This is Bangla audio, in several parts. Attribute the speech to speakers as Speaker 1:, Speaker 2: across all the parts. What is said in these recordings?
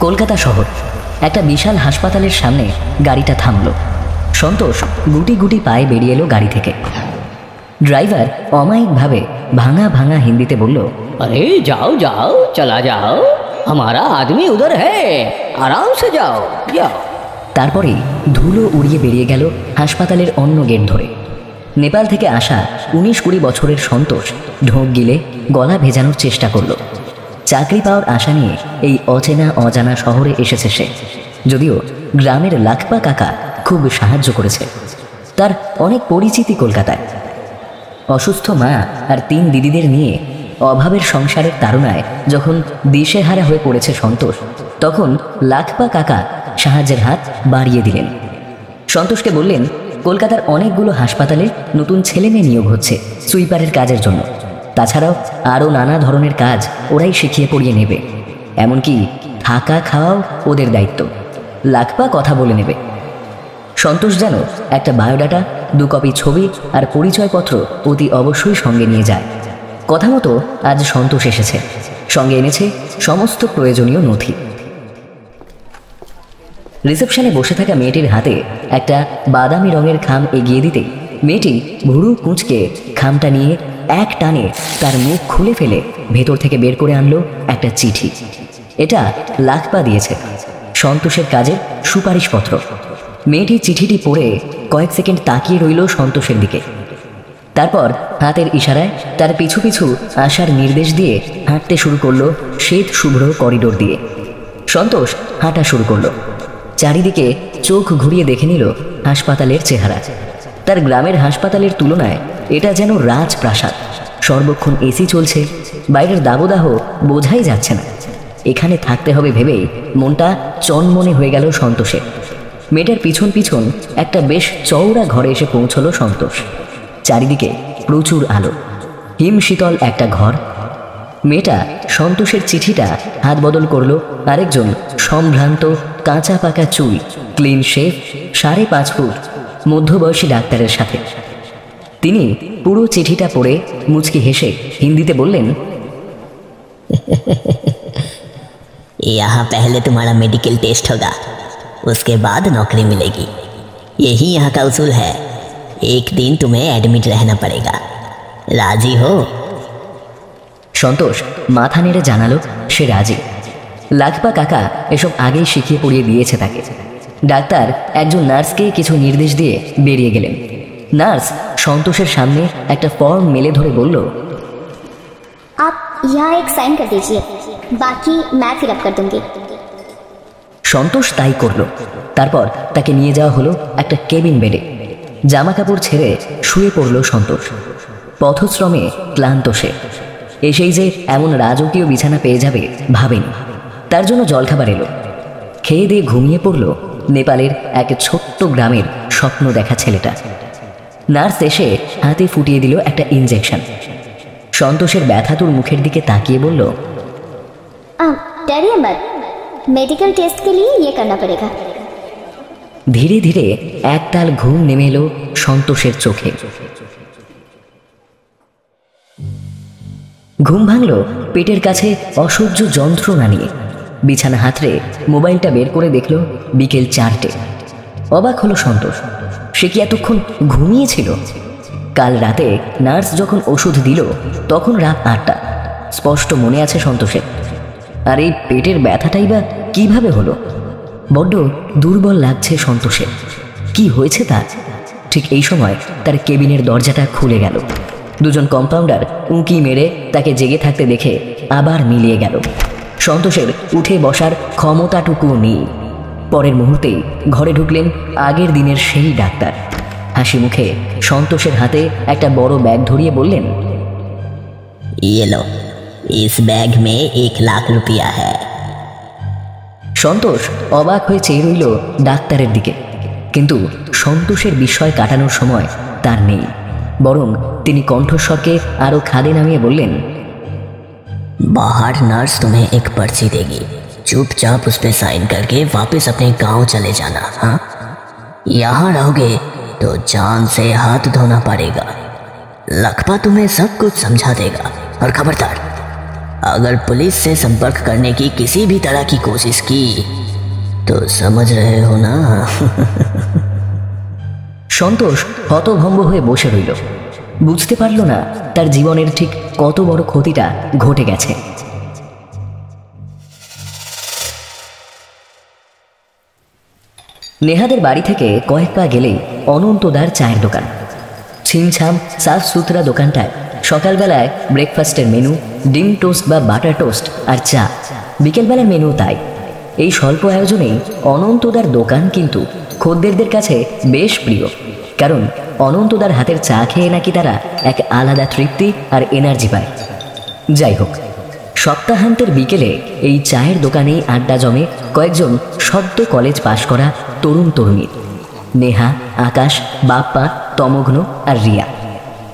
Speaker 1: কলকাতা শহর, একটা বিশাল হাসপাতালের সামনে গাড়িটা থামল। সন্তোষ গুটি গুটি পায়ে বেরিয়ে এলো গাড়ি থেকে। ড্রাইভার অমায়িকভাবে ভাঙা ভাঙা হিন্দিতে বলল,
Speaker 2: अरे जाओ जाओ चला जाओ, हमारा आदमी उधर है, आराम से जाओ जाओ।
Speaker 1: তারপরেই ধুলো উড়িয়ে বেরিয়ে গেল হাসপাতালের অন্য গেট ধরে। নেপাল থেকে আসা 19-20 বছরের সন্তোষ ঢোক গিলে গলা ভেজানোর চেষ্টা করল। চাকরি পাওয়ার আশা নিয়ে এই অচেনা অজানা শহরে এসেছে সে। যদিও গ্রামের লাখপা কাকা খুব সাহায্য করেছে। তার অনেক পরিচিতি কলকাতায়। অসুস্থ মা আর 3 দিদিদের নিয়ে অভাবের সংসারের তাড়নায় যখন দিশেহারা হয়ে পড়েছে সন্তোষ, তখন লাখপা কাকা সাহায্যের হাত বাড়িয়ে দিলেন। সন্তোষকে বললেন, কলকাতার অনেকগুলো হাসপাতালে নতুন ছেলে মেয়ে নিয়োগ হচ্ছে সুইপারের কাজের জন্য। তাছাড়াও আরও নানা ধরনের কাজ ওরাই শিখিয়ে পড়িয়ে নেবে। এমনকি থাকা খাওয়াও ওদের দায়িত্ব। লাখপা কথা বলে নেবে। সন্তোষ যেন একটা বায়োডাটা, 2 কপি ছবি আর পরিচয়পত্র অতি অবশ্যই সঙ্গে নিয়ে যায়। কথা মতো আজ সন্তোষ এসেছে। সঙ্গে এনেছে সমস্ত প্রয়োজনীয় নথি। রিসেপশনে বসে থাকা মেয়েটির হাতে একটা বাদামি রঙের খাম এগিয়ে দিতে মেয়েটি ভুরু কুঁচকে খামটা নিয়ে এক টানে তার মুখ খুলে ফেলে ভেতর থেকে বের করে আনলো একটা চিঠি। এটা লাখপা দিয়েছে, সন্তোষের কাজের সুপারিশপত্র। মেয়েটি চিঠিটি পড়ে কয়েক সেকেন্ড তাকিয়ে রইল সন্তোষের দিকে। তারপর হাতের ইশারায় তার পিছু পিছু আসার নির্দেশ দিয়ে হাঁটতে শুরু করলো শ্বেত শুভ্র করিডোর দিয়ে। সন্তোষ হাঁটা শুরু করলো। চারিদিকে চোখ ঘুরিয়ে দেখে নিল হাসপাতালের চেহারা। তার গ্রামের হাসপাতালের তুলনায় এটা যেন রাজপ্রাসাদ। সর্বক্ষণ এসি চলছে, বাইরের দাবদাহ বোঝাই যাচ্ছে না। এখানে থাকতে হবে ভেবেই মনটা চনমনে হয়ে গেল সন্তোষের। মেয়েটার পিছন পিছন একটা বেশ চওড়া ঘরে এসে পৌঁছলো সন্তোষ। চারিদিকে প্রচুর আলো, হিম শীতল একটা ঘর। মেয়েটা সন্তোষের চিঠিটা হাত বদল করলো আরেকজন সম্ভ্রান্ত, কাঁচা পাকা চুল, ক্লিন শেভ, 5.5 ফুট মধ্যবয়সী ডাক্তারের সাথে। তিনি পুরো চিঠিটা পড়ে মুচকি হেসে হিন্দিতে বললেন,
Speaker 3: यहाँ पहले तुम्हारा मेडिकल टेस्ट होगा, उसके बाद नौकरी मिलेगी। यही यहाँ का उसूल है। एक दिन तुम्हें एडमिट रहना पड़ेगा, राजी हो?
Speaker 1: সন্তোষ মাথা নেড়ে জানালো সে রাজি। লাখপা কাকা এসব আগেই শিখিয়ে পড়িয়ে দিয়েছে তাকে। ডাক্তার একজন নার্সকে কিছু নির্দেশ দিয়ে বেরিয়ে গেলেন। নার্স সন্তোষের সামনে একটা ফর্ম মেলে ধরে বলল,
Speaker 4: आप यहाँ एक साइन कर दीजिए, बाकी मैं फिल अप कर दूंगी।
Speaker 1: সন্তোষ তাই করলো। তারপর তাকে নিয়ে যাওয়া হলো একটা কেবিন বেডে। জামা কাপড় ছেড়ে শুয়ে পড়ল সন্তোষ। পথশ্রমে ক্লান্ত সে। এসেই যে এমন রাজকীয় বিছানা পেয়ে যাবে ভাবেনি। তার জন্য জলখাবার এলো। খেয়ে দিয়ে ঘুমিয়ে পড়ল নেপালের এক ছোট্ট গ্রামের স্বপ্ন দেখা ছেলেটা। নার্স এসে হাতে ফুটিয়ে দিল একটা ইনজেকশন। সন্তোষের ব্যথাতুর মুখের দিকে তাকিয়ে বলল,
Speaker 4: डरिए मत, मेडिकल टेस्ट के लिए ये करना पड़ेगा।
Speaker 1: ধীরে ধীরে একতাল ঘুম নেমে এলো সন্তোষের চোখে। ঘুম ভাঙল পেটের কাছে অসহ্য যন্ত্রণা নিয়ে। বিছানা হাতড়ে মোবাইলটা বের করে দেখল বিকেল 4টে। অবাক হলো সন্তোষ, সে কি এতক্ষণ ঘুমিয়েছিল? কাল রাতে নার্স যখন ওষুধ দিল তখন রাত 8টা। স্পষ্ট মনে আছে সন্তোষের। আর এই পেটের ব্যথাটাই বা কিভাবে হলো? বড্ড দুর্বল লাগছে সন্তোষের। কি হয়েছে তার? ঠিক এই সময় তার কেবিনের দরজাটা খুলে গেল। দুজন কম্পাউন্ডার উঁকি মেরে তাকে জেগে থাকতে দেখে আবার মিলিয়ে গেল। সন্তোষের উঠে বসার ক্ষমতাটুকু নেই। পরের মুহূর্তেই ঘরে ঢুকলেন আগের দিনের সেই ডাক্তার। হাসি মুখে সন্তোষের হাতে একটা বড় ব্যাগ ধরিয়ে বললেন,
Speaker 3: ये लो, इस बैग में 1 लाख रुपया है।
Speaker 1: সন্তোষ অবাক হয়ে চেয়ে রইল ডাক্তারের দিকে। কিন্তু সন্তোষের বিস্ময় কাটানোর সময় তার নেই। বরং তিনি কণ্ঠস্বরকে আরো খাদে নামিয়ে বললেন,
Speaker 3: बाहर नर्स तुम्हें एक पर्ची देगी, चुपचाप उस पे साइन करके वापस अपने गांव चले जाना। हाँ, यहाँ रहोगे तो जान से हाथ धोना पड़ेगा। लखपा तुम्हें सब कुछ समझा देगा। और खबरदार, अगर पुलिस से संपर्क करने की किसी भी तरह की कोशिश की तो समझ रहे हो ना।
Speaker 1: সন্তোষ হতভম্ব হয়ে বসে রইল। বুঝতে পারল না তার জীবনের ঠিক কত বড় ক্ষতিটা ঘটে গেছে। নেহাদের বাড়ি থেকে কয়েক পা গেলেই অনন্তদার চায়ের দোকান। ছিমছাম সাফ সুতরা দোকানটায় সকালবেলায় ব্রেকফাস্টের মেনু, ডিম টোস্ট বা বাটার টোস্ট আর চা। বিকেলবেলার মেনু তাই। এই স্বল্প আয়োজনেই অনন্তদার দোকান কিন্তু খদ্দেরদের কাছে বেশ প্রিয়, কারণ অনন্তদার হাতের চা খেয়ে নাকি তারা এক আলাদা তৃপ্তি আর এনার্জি পায়। যাই হোক, সপ্তাহান্তের বিকেলে এই চায়ের দোকানেই আড্ডা জমে কয়েকজন সদ্য কলেজ পাশ করা তরুণ তরুণীর। নেহা, আকাশ, বাপ্পা, তমগ্ন আর রিয়া।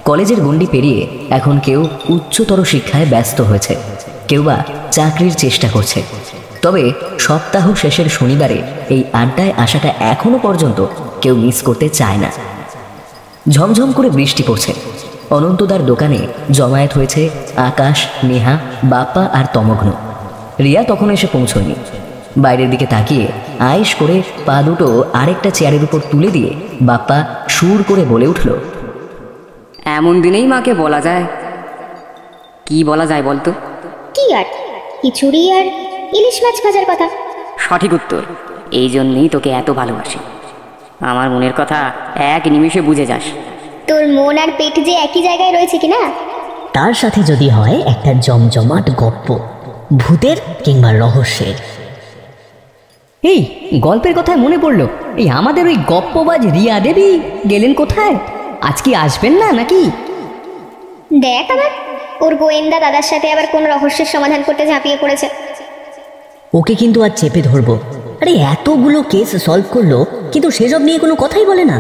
Speaker 1: কলেজের গণ্ডি পেরিয়ে এখন কেউ উচ্চতর শিক্ষায় ব্যস্ত হয়েছে, কেউ বা চাকরির চেষ্টা করছে। তবে সপ্তাহ শেষের শনিবারে এই আড্ডায় আসাটা এখনো পর্যন্ত কেউ মিস করতে চায় না। ঝমঝম করে বৃষ্টি পড়ছে। অনন্তদার দোকানে জমায়েত হয়েছে আকাশ, নেহা, বাপ্পা আর তমগ্ন। রিয়া তখন এসে পৌঁছয়নি। বাইরের দিকে তাকিয়ে আয়েশ করে পা দুটো আরেকটা চেয়ারের উপর তুলে দিয়ে বাপ্পা সুর করে বলে উঠল,
Speaker 5: এমন দিনেই মাকে বলা যায়? কি বলা যায় বলতো?
Speaker 4: কি আর, খিচুড়ি আর ইলিশ মাছ ভাজার কথা।
Speaker 5: সঠিক উত্তর। এই জন্যই তোকে এত ভালোবাসি। আমার মনের কথা এক নিমিষে বুঝে যাস।
Speaker 4: তোর মন আর পেট যে একই জায়গায় রয়েছে কিনা।
Speaker 3: তার সাথে যদি হয় একটা জমজমাট গপ্প, ভূতের কিংবা রহস্যের।
Speaker 2: এই গল্পের কথায় মনে পড়লো, এই আমাদের ওই গপ্পবাজ রিয়া দেবী গেলেন কোথায়? আজ কি আসবেন না নাকি?
Speaker 4: দেখ আবার ওর গোয়েন্দা দাদার সাথে আবার কোন রহস্যের সমাধান করতে ঝাঁপিয়ে পড়েছে।
Speaker 3: ওকে কিন্তু আর চেপে ধরবো। আরে এতগুলো কেস সলভ করলো কিন্তু সেসব নিয়ে কোনো কথাই বলে না।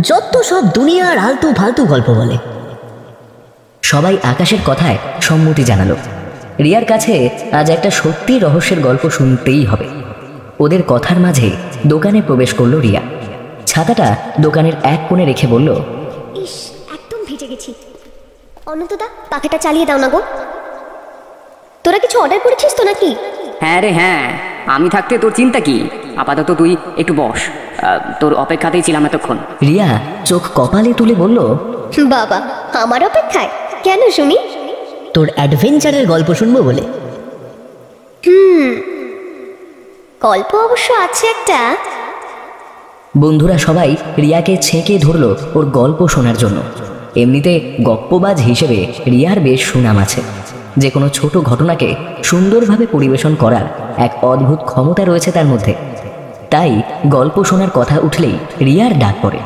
Speaker 3: যত সব দুনিয়ার আলতু ফালতু গল্প বলে।
Speaker 1: সবাই আকাশের কথায় সম্মতি জানালো। রিয়ার কাছে আজ একটা সত্যি রহস্যের গল্প শুনতেই হবে। ওদের কথার মাঝে দোকানে প্রবেশ করলো রিয়া। ছাতাটা দোকানের এক কোণে রেখে বলল,
Speaker 4: ইস, একদম ভিজে গেছি। অনন্তদা, পাখাটা চালিয়ে দাও না গো। তোরা কিছু অর্ডার করেছিস তো নাকি?
Speaker 5: হ্যাঁ রে হ্যাঁ, আমি থাকতে তোর চিন্তা কি? আপাতত তুই একটু বস, তোর অপেক্ষাতেই ছিলাম এতক্ষণ।
Speaker 1: রিয়া চোখ কপালে তুলে বলল,
Speaker 4: বাবা, আমার অপেক্ষায়? কেন শুনি?
Speaker 3: তোর অ্যাডভেঞ্চারের গল্প শুনবো বলে।
Speaker 4: গল্প অবশ্য আছে একটা।
Speaker 1: বন্ধুরা সবাই রিয়াকে ছেঁকে ধরলো ওর গল্প শোনার জন্য। এমনিতে গপ্পবাজ হিসেবে রিয়ার বেশ সুনাম আছে। যে কোনো ছোট ঘটনাকে সুন্দরভাবে পরিবেশন করার এক অদ্ভুত ক্ষমতা রয়েছে তার মধ্যে। তাই গল্প শোনার কথা উঠলেই রিয়ার ডাক পড়ে।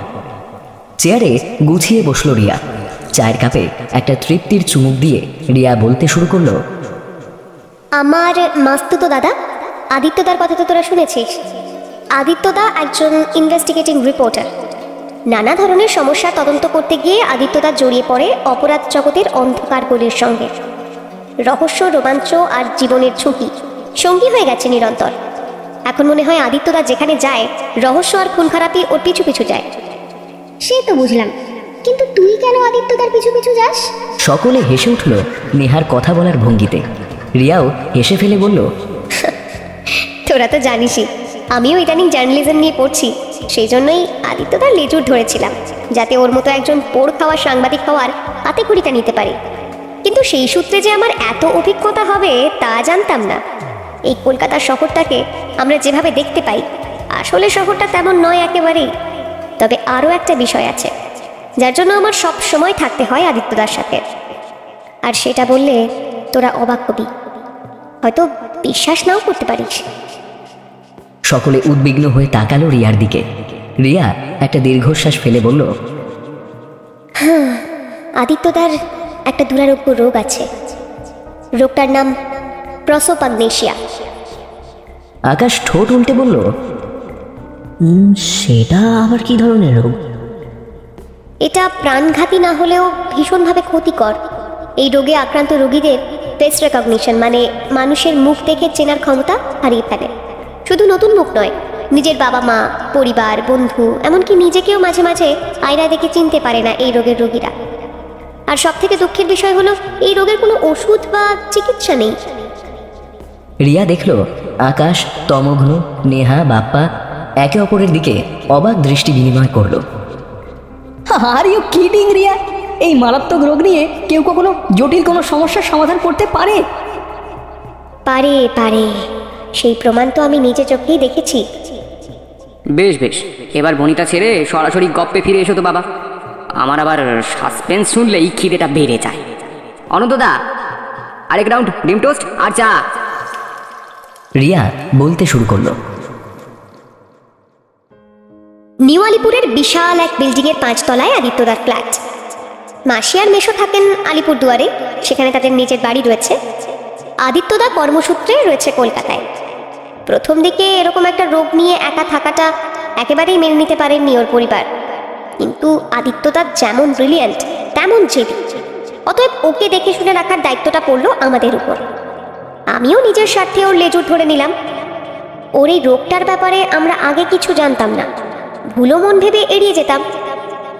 Speaker 1: চেয়ারে গুছিয়ে বসলো রিয়া। চায়ের কাপে একটা তৃপ্তির চুমুক দিয়ে রিয়া বলতে শুরু করলো,
Speaker 4: আমার মাস্তুতো দাদা আদিত্যদার কথা তো তোরা শুনেছিস। আদিত্যদা একজন ইনভেস্টিগেটিং রিপোর্টার। নানা ধরনের সমস্যা তদন্ত করতে গিয়ে আদিত্যদা জড়িয়ে পড়ে অপরাধ জগতের অন্ধকার গলির সঙ্গে। রহস্য, রোমাঞ্চ আর জীবনের ঝুঁকি সঙ্গী হয়ে গেছে নিরন্তর। এখন মনে হয় আদিত্যদা যেখানে যায় রহস্য আর খুন খারাপি ওর পিছু পিছু যায়। সে তো বুঝলাম, কিন্তু তুই কেন আদিত্যদার পিছু পিছু যাস?
Speaker 1: সকলে হেসে উঠল নেহার কথা বলার ভঙ্গিতে। রিয়াও হেসে ফেলে বলল,
Speaker 4: তোরা তো জানিসই আমিও ইদানিং জার্নালিজম নিয়ে পড়ছি। সেই জন্যই আদিত্যদার লেজুর ধরেছিলাম, যাতে ওর মতো একজন পোড় খাওয়া সাংবাদিক হওয়ার হাতে খড়িটা নিতে পারি। কিন্তু সেই সূত্রে যে আমার এত অভিজ্ঞতা হবে তা জানতাম না। এই কলকাতা শহরটাকে আমরা যেভাবে দেখতে পাই, আসলে শহরটা তেমন নয় একেবারেই। তবে আরও একটা বিষয় আছে যার জন্য আমার সব সময় থাকতে হয় আদিত্যদার সাথে। আর সেটা বললে তোরা অবাক হবি, হয়তো বিশ্বাস নাও করতে পারিস।
Speaker 1: সকলে উদ্বিগ্ন হয়ে তাকালো রিয়ার দিকে। রিয়া একটা দীর্ঘশ্বাস ফেলে বলল,
Speaker 4: আদিত্যদার একটা দুরারোগ্য রোগ আছে। রোগটার নাম প্রসোপাগনেশিয়া।
Speaker 1: আকাশ ঠোঁট উল্টে বলল,
Speaker 3: সেটা আবার কি ধরনের রোগ?
Speaker 4: এটা প্রাণঘাতী না হলেও ভীষণভাবে ক্ষতিকর। এই রোগে আক্রান্ত রোগীদের ফেস রেকগনিশন মানে মানুষের মুখ দেখে চেনার ক্ষমতা হারিয়ে ফেলে। শুধু নতুন মুখ নয়, নিজের বাবা মা, পরিবার, বন্ধু, এমনকি নিজেকেও মাঝে মাঝে আয়না দেখে চিনতে পারে না এই রোগের রোগীরা। আর সব থেকে দুঃখের বিষয় হলো এই রোগের কোনো ওষুধ বা চিকিৎসা নেই।
Speaker 1: রিয়া দেখল আকাশ, তমঘ্ন, নেহা, বাপ্পা একে অপরের দিকে অবাক দৃষ্টি বিনিময় করল।
Speaker 2: Are you kidding Riya? এই মারাত্মক রোগ নিয়ে কেউ কখনো জটিল কোনো সমস্যার সমাধান করতে পারে?
Speaker 4: পারে পারে, সেই প্রমাণ তো আমি নিজে চোখেই দেখেছি।
Speaker 5: বেশ বেশ, এবার বনিতা ছেড়ে সরাসরি গপ্পে ফিরে এসো তো বাবা। আমার আবার সাসপেন্স শুনলেই খিদেটা বেড়ে যায়। অনন্তদা, আরেক রাউন্ড ডিম টোস্ট আর চা।
Speaker 1: রিয়া বলতে শুরু করলো।
Speaker 4: নিউ আলিপুরের বিশাল এক বিল্ডিংয়ের 5 তলায় আদিত্যদার ফ্ল্যাট। মাসি আর মেশো থাকেন আলিপুর দুয়ারে, সেখানে তাদের নিজের বাড়ি রয়েছে। আদিত্যদা কর্মসূত্রে রয়েছে কলকাতায়। প্রথম দিকে এরকম একটা রোগ নিয়ে একা থাকাটা একেবারেই মেনে নিতে পারেননি ওর পরিবার, কিন্তু আদিত্যদা যেমন ব্রিলিয়ান্ট তেমন জেদি, অতএব ওকে দেখে শুনে রাখার দায়িত্বটা পড়লো আমাদের উপর। আমিও নিজের স্বার্থে ওর লেজুর ধরে নিলাম। ওর এই রোগটার ব্যাপারে আমরা আগে কিছু জানতাম না, ভুলো মন ভেবে এড়িয়ে যেতাম,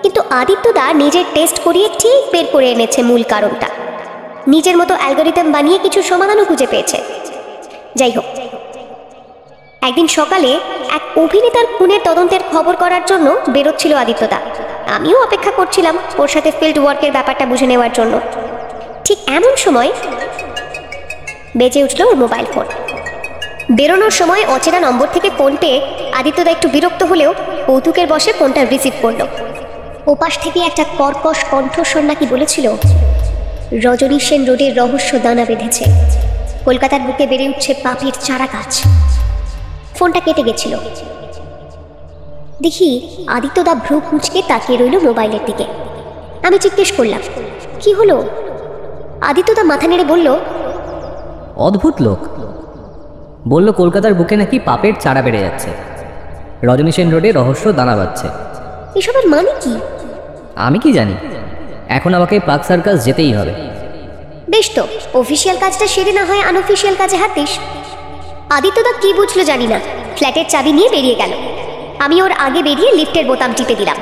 Speaker 4: কিন্তু আদিত্যদা নিজের টেস্ট করিয়ে ঠিক বের করে এনেছে মূল কারণটা। নিজের মতো অ্যালগোরিদম বানিয়ে কিছু সমাধানও খুঁজে পেয়েছে। যাই হোক, একদিন সকালে এক অভিনেতার খুনের তদন্তের খবর করার জন্য বেরোচ্ছিল আদিত্যদা। আমিও অপেক্ষা করছিলাম ওর সাথে ফিল্ড ওয়ার্কের ব্যাপারটা বুঝে নেওয়ার জন্য। ঠিক এমন সময় বেজে উঠল ওর মোবাইল ফোন। বেরোনোর সময় অচেনা নম্বর থেকে ফোন পেয়ে আদিত্যদা একটু বিরক্ত হলেও কৌতুকের বশে ফোনটা রিসিভ করলো। ওপাশ থেকে একটা কর্কশ কণ্ঠস্বর নাকি বলেছিল, রজনী সেন রোডের রহস্য দানা বেঁধেছে, কলকাতার বুকে বেড়ে উঠছে পাপের চারা গাছ। ফোনটা কেটে গেছিল। দেখি আদিত্যদা ভ্রু কুঁচকে তাকিয়ে রইল মোবাইলের দিকে। আমি জিজ্ঞেস করলাম, কি হলো? আদিত্যদা মাথা নেড়ে বলল,
Speaker 2: অদ্ভুত লোক বলল কলকাতার বুকে নাকি পাপের চারা বেড়ে যাচ্ছে, রজনী সেন রোডে রহস্য দানা বাঁধছে।
Speaker 4: এসবের মানে কি?
Speaker 2: আমি কি জানি, এখন আমাকে পার্ক সার্কাস যেতেই হবে।
Speaker 4: বেশ তো, অফিসিয়াল কাজটা সেরে না হয় আনঅফিসিয়াল কাজে হাত দিস। আদিত্যদা কি বুঝলো জানি না, ফ্ল্যাটের চাবি নিয়ে বেরিয়ে গেল। আমি ওর আগে বেরিয়ে লিফটের বোতাম টিপে দিলাম।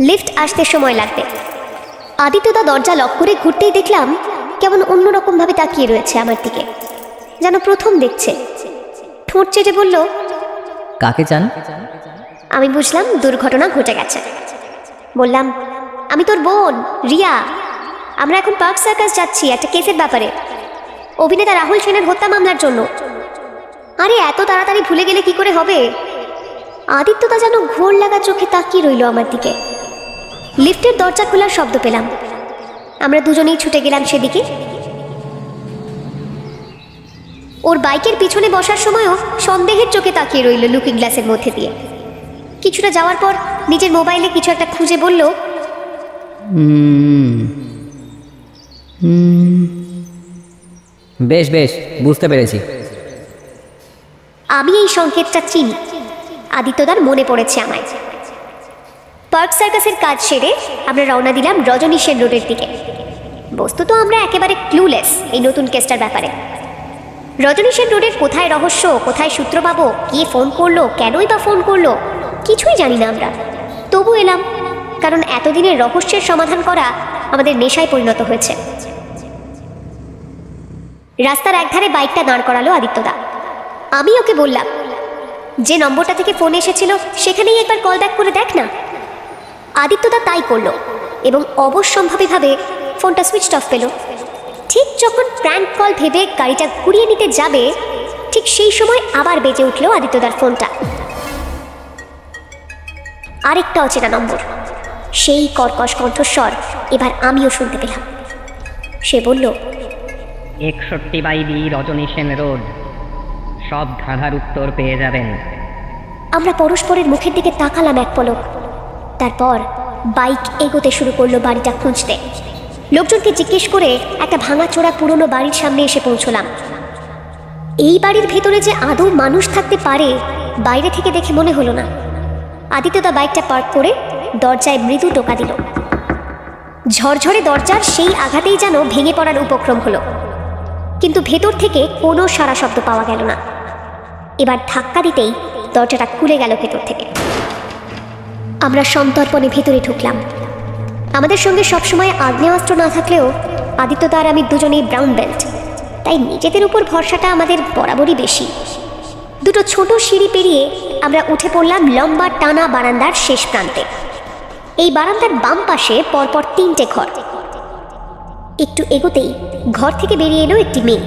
Speaker 4: লিফট আসতে সময় লাগবে। আদিত্যদা দরজা লক করে ঘুরতেই দেখলাম কেমন অন্যরকম ভাবে তাকিয়ে রয়েছে আমার দিকে, যেন প্রথম দেখছে। ঠোঁট চেটে বলল,
Speaker 2: কাকে চান?
Speaker 4: আমি বুঝলাম দুর্ঘটনা ঘটে গেছে। বললাম, আমি তোর বোন রিয়া, আমরা এখন পার্ক সার্কাস যাচ্ছি একটা কেসের ব্যাপারে, অভিনেতা রাহুল সেনের হত্যা মামলার জন্য। আরে এত তাড়াতাড়ি ভুলে গেলে কি করে হবে? আদিত্যদা যেন ঘোর লাগা চোখে তাকিয়ে রইল আমার দিকে। লিফটের দরজা খোলার শব্দ পেলাম। আমরা দুজনেই ছুটে গেলাম সেদিকে। ওর বাইকের পিছনে বসার সময়ও সন্দেহের চোখে তাকিয়ে রইল লুকিং গ্লাসের মধ্যে দিয়ে। কিছুটা যাওয়ার পর নিজের মোবাইলে কিছু একটা খুঁজে বলল,
Speaker 2: বেশ বেশ, বুঝতে পেরেছি।
Speaker 4: আমি এই সংকেতটা চিনি। আদিত্যদার মনে পড়েছে আমায়। পার্ক সার্কাসের কাজ সেরে আমরা রওনা দিলাম রজনী সেন রোডের দিকে। বস্তুত আমরা একেবারে ক্লুলেস এই নতুন কেসটার ব্যাপারে। রজনী সেন রোডের কোথায় রহস্য, কোথায় সূত্র পাবো, কে ফোন করলো, কেনই বা ফোন করলো, কিছুই জানি না আমরা। তবু এলাম, কারণ এতদিনের রহস্যের সমাধান করা আমাদের নেশায় পরিণত হয়েছে। রাস্তার একধারে বাইকটা দাঁড় করালো আদিত্যদা। আমি ওকে বললাম, যে নম্বরটা থেকে ফোন এসেছিল সেখানেই একবার কল ব্যাক করে দেখ না। আদিত্যদা তাই করলো এবং অবশ্যম্ভাবীভাবে ফোনটা সুইচ অফ পেল। ঠিক যখন প্র্যাঙ্ক কল ভেবে গাড়িটা ঘুরিয়ে নিতে যাবে, ঠিক সেই সময় আবার বেজে উঠল আদিত্যদার ফোনটা। আরেকটা অচেনা নম্বর, সেই কর্কশ কণ্ঠস্বর এবার আমিও শুনতে পেলাম। সে বলল,
Speaker 6: 61/B রজনী সেন রোড, সব ধাঁধার উত্তর পেয়ে যাবেন।
Speaker 4: আমরা পরস্পরের মুখের দিকে তাকালাম এক পলক। তারপর বাইক এগোতে শুরু করলো বাড়িটা খুঁজতে। লোকজনকে জিজ্ঞেস করে একটা ভাঙাচোরা পুরনো বাড়ির সামনে এসে পৌঁছলাম। এই বাড়ির ভেতরে যে আদৌ মানুষ থাকতে পারে বাইরে থেকে দেখে মনে হলো না। আদিত্যদা বাইকটা পার্ক করে দরজায় মৃদু টোকা দিল। ঝরঝরে দরজার সেই আঘাতেই যেন ভেঙে পড়ার উপক্রম হলো, কিন্তু ভেতর থেকে কোনো সারা শব্দ পাওয়া গেল না। এবার ধাক্কা দিতেই দরজাটা খুলে গেল ভেতর থেকে। আমরা সন্তর্পণে ভেতরে ঢুকলাম। আমাদের সঙ্গে সবসময় আগ্নেয়াস্ত্র না থাকলেও আদিত্যদা আর আমি দুজনেই ব্রাউন বেল্ট, তাই নিজেদের উপর ভরসাটা আমাদের বরাবরই বেশি। দুটো ছোট সিঁড়ি পেরিয়ে আমরা উঠে পড়লাম লম্বা টানা বারান্দার শেষ প্রান্তে। এই বারান্দার বাম পাশে পরপর 3টে ঘর। একটু এগোতেই ঘর থেকে বেরিয়ে এলো একটি মেয়ে,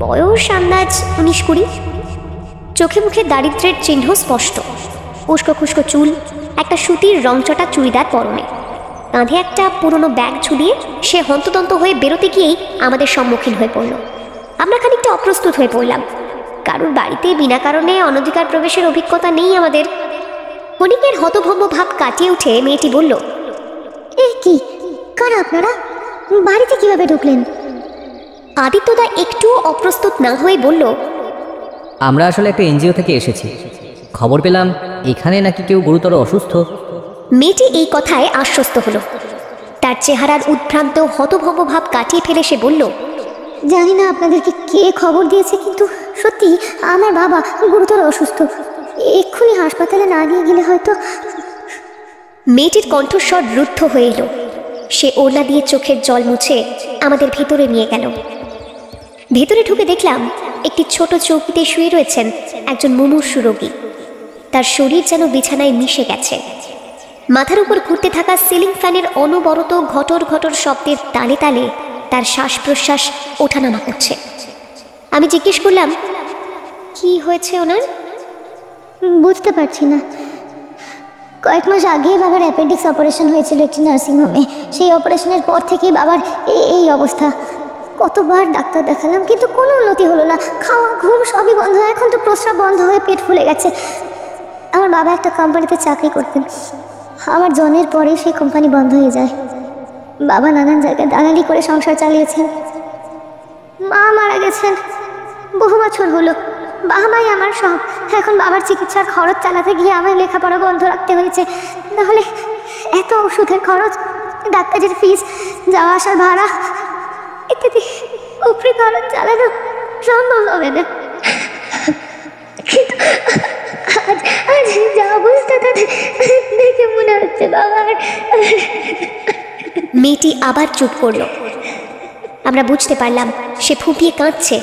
Speaker 4: বয়স আন্দাজ 19-20। চোখে মুখে দারিদ্র্যের চিহ্ন স্পষ্ট, উস্কো খুস্কো চুল, একটা সুতির রংচটা চুড়িদার পরনে, কাঁধে একটা পুরনো ব্যাগ ঝুলিয়ে সে হন্তদন্ত হয়ে বেরোতে গিয়েই আমাদের সম্মুখীন হয়ে পড়ল। আমরা খানিকটা অপ্রস্তুত হয়ে পড়লাম, কারোর বাড়িতে বিনা কারণে অনধিকার প্রবেশের অভিজ্ঞতা নেই আমাদের। ক্ষণিকের হতভম্ব ভাব কাটিয়ে উঠে মেয়েটি বলল,
Speaker 7: এ কি, কারা আপনারা? বাড়িতে কিভাবে ঢুকলেন?
Speaker 4: আদিত্যদা একটু অপ্রস্তুত না হয়ে বলল,
Speaker 2: আমরা আসলে একটা এনজিও থেকে এসেছি, খবর পেলাম এখানে নাকি কেউ গুরুতর অসুস্থ।
Speaker 4: মেয়েটি এই কথায় আশ্বস্ত হলো। তার চেহারার উদ্ভ্রান্ত হতভম্ব ভাব কাটিয়ে ফেলে সে বলল,
Speaker 7: জানি না আপনাদেরকে কে খবর দিয়েছে, কিন্তু সত্যি আমার বাবা গুরুতর অসুস্থ, এক্ষুনি হাসপাতালে না নিয়ে গেলে হয়তো।
Speaker 4: মেয়েটির কণ্ঠস্বর রুদ্ধ হয়ে এলো। সে ওড়না দিয়ে চোখের জল মুছে আমাদের ভেতরে নিয়ে গেল। ভেতরে ঢুকে দেখলাম একটি ছোট চৌকিতে শুয়ে রয়েছেন একজন মুমূর্ষু রোগী। তার শরীর যেন বিছানায় মিশে গেছে। মাথার উপর ঘুরতে থাকা সিলিং ফ্যানের অনবরত ঘটর ঘটর শব্দের তালে তালে তার শ্বাস প্রশ্বাস ওঠানামা করছে। আমি জিজ্ঞেস করলাম, কি হয়েছে ওনার?
Speaker 7: বুঝতে পারছি না, কয়েক মাস আগে বাবার অ্যাপেন্ডিক্স অপারেশন হয়েছিল একটি নার্সিংহোমে। সেই অপারেশনের পর থেকেই বাবার এই অবস্থা। কতবার ডাক্তার দেখালাম, কিন্তু কোনো উন্নতি হলো না। খাওয়া ঘুম সবই বন্ধ, এখন তো প্রস্রাব বন্ধ হয়ে পেট ফুলে গেছে। আমার বাবা একটা কোম্পানিতে চাকরি করতেন, আমার জন্মের পরে সেই কোম্পানি বন্ধ হয়ে যায়। বাবা নানান জায়গায় দালালি করে সংসার চালিয়েছেন। মা মারা গেছেন বহু বছর হলো। বাবাই আমার সব। এখন বাবার চিকিৎসার খরচ চালাতে গিয়ে আমার লেখাপড়া বন্ধ রাখতে হয়েছে। নাহলে এত ওষুধের খরচ, ডাক্তারের ফিস, যাওয়া আসার ভাড়া ইত্যাদি উপরে খরচ চালানো সম্ভব হবে না। আজ যা অবস্থা তাদের দেখে মনে হচ্ছে বাবার।
Speaker 4: মেয়েটি আবার চুপ করলো। আমরা বুঝতে পারলাম সে ফুঁপিয়ে কাঁদছে।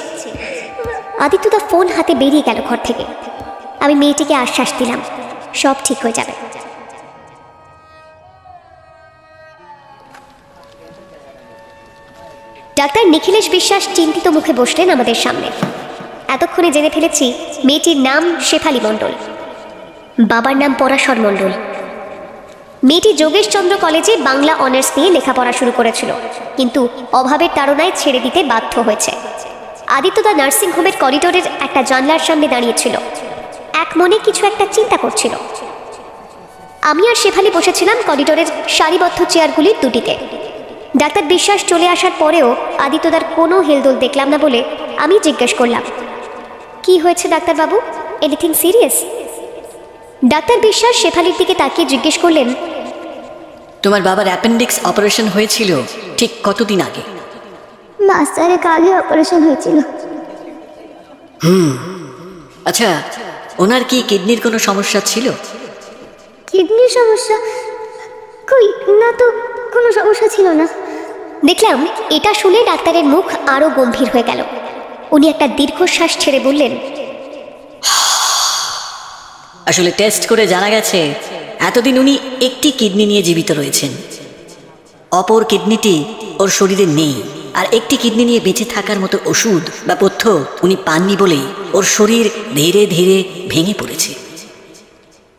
Speaker 4: আদিত্যদা ফোন হাতে বেরিয়ে গেল ঘর থেকে। আমি মেয়েটিকে আশ্বাস দিলাম, সব ঠিক হয়ে যাবে। ডাক্তার নিখিলেশ বিশ্বাস চিন্তিত মুখে বসলেন আমাদের সামনে। এতক্ষণে জেনে ফেলেছি মেয়েটির নাম শেফালি মণ্ডল, বাবার নাম পরাশর মণ্ডল। মেয়েটি যোগেশচন্দ্র কলেজে বাংলা অনার্স নিয়ে লেখাপড়া শুরু করেছিল, কিন্তু অভাবের তাড়নায় ছেড়ে দিতে বাধ্য হয়েছে। আদিত্যদা নার্সিংহোমের করিডোরের একটা জানলার সামনে দাঁড়িয়েছিল, এক মনে কিছু একটা চিন্তা করছিল। আমি আর শেফালি বসেছিলাম করিডোরের সারিবদ্ধ চেয়ারগুলির দুটিতে। ডাক্তার বিশ্বাস চলে আসার পরেও আদিত্যদার কোনো হেলদোল দেখলাম না বলে আমি জিজ্ঞেস করলাম, কি হয়েছে ডাক্তারবাবু, এনিথিং সিরিয়াস? ডাক্তার বিশ্বাস শেফালির দিকে তাকিয়ে জিজ্ঞেস করলেন,
Speaker 1: তোমার বাবার অ্যাপেন্ডিক্স অপারেশন হয়েছিল ঠিক কতদিন আগে?
Speaker 7: মাস চারেক আগে অপারেশন হয়েছিল।
Speaker 1: আচ্ছা, ওনার কি কিডনির কোনো সমস্যা ছিল?
Speaker 7: কিডনির সমস্যা? কই না তো, কোনো সমস্যা ছিল না।
Speaker 4: দেখলাম এটা শুনে ডাক্তারের মুখ আরো গম্ভীর হয়ে গেল। উনি একটা দীর্ঘশ্বাস ছেড়ে বললেন,
Speaker 1: আসলে টেস্ট করে জানা গেছে এতদিন উনি একটি কিডনি নিয়ে জীবিত রয়েছেন। অপর কিডনিটি ওর শরীরে নেই, আর একটি কিডনি নিয়ে বেঁচে থাকার মতো ওষুধ বা পথ্য উনি পাননি বলেই ওর শরীর ধীরে ধীরে ভেঙে পড়েছে।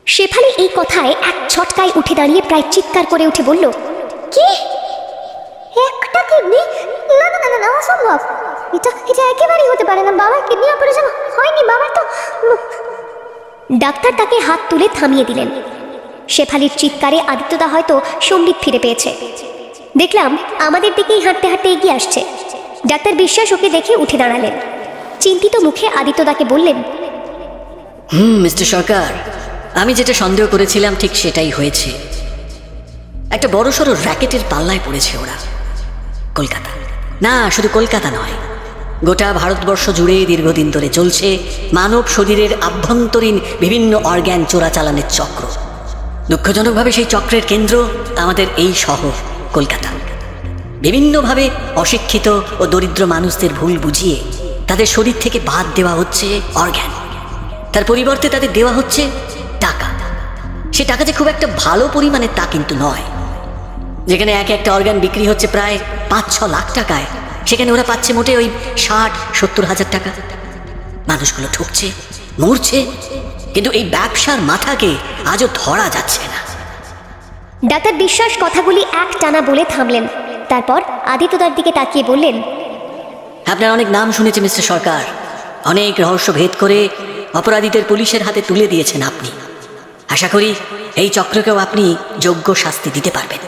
Speaker 4: শেফালি এই কথায় এক ঝটকায় উঠে দাঁড়িয়ে প্রায় চিৎকার করে উঠে বলল,
Speaker 7: কি, একটা কিডনি? না না না না, অসম্ভব। এটা একেবারেই হতে পারে না। বাবার কিডনি অপারেশন হয়নি, বাবার তো।
Speaker 4: ডাক্তার তাকে হাত তুলে থামিয়ে দিলেন। শেফালির চিৎকারে আদিত্যদা হয়তো সম্বিত ফিরে পেয়েছে। দেখলাম আমাদের দিকেই হাঁটতে হাঁটতে এগিয়ে আসছে। ডাক্তার বিশ্বাস ওকে দেখে উঠে দাঁড়ালেন। চিন্তিত মুখে আদিত্যদাকে বললেন,
Speaker 1: মিস্টার সরকার, আমি যেটা সন্দেহ করেছিলাম ঠিক সেটাই হয়েছে। একটা বড়সড় র্যাকেটের পাল্লায় পড়েছে ওরা। কলকাতা না, শুধু কলকাতা নয়, গোটা ভারতবর্ষ জুড়ে দীর্ঘদিন ধরে চলছে মানব শরীরের আভ্যন্তরীণ বিভিন্ন অর্গ্যান চোরাচালানের চক্র। দুঃখজনকভাবে সেই চক্রের কেন্দ্র আমাদের এই শহর কলকাতা। বিভিন্নভাবে অশিক্ষিত ও দরিদ্র মানুষদের ভুল বুঝিয়ে তাদের শরীর থেকে বাদ দেওয়া হচ্ছে অর্গান, তার পরিবর্তে তাদের দেওয়া হচ্ছে টাকা। সে টাকা যে খুব একটা ভালো পরিমাণে তা কিন্তু নয়। যেখানে এক একটা অর্গান বিক্রি হচ্ছে প্রায় 5-6 লাখ টাকায়, সেখানে ওরা পাচ্ছে মোটে ওই 60-70 হাজার টাকা। মানুষগুলো ঠকছে, মরছে, কিন্তু এই ব্যবসার মাথাকে আজও ধরা যাচ্ছে না।
Speaker 4: ডাক্তার বিশ্বাস কথাগুলি এক টানা বলে থামলেন। তারপর আদিত্যদার দিকে তাকিয়ে বললেন,
Speaker 1: আপনার অনেক নাম শুনেছে মিস্টার সরকার, অনেক রহস্য ভেদ করে অপরাধীদের পুলিশের হাতে তুলে দিয়েছেন আপনি। আশা করি এই চক্রকেও আপনি যোগ্য শাস্তি দিতে পারবেন।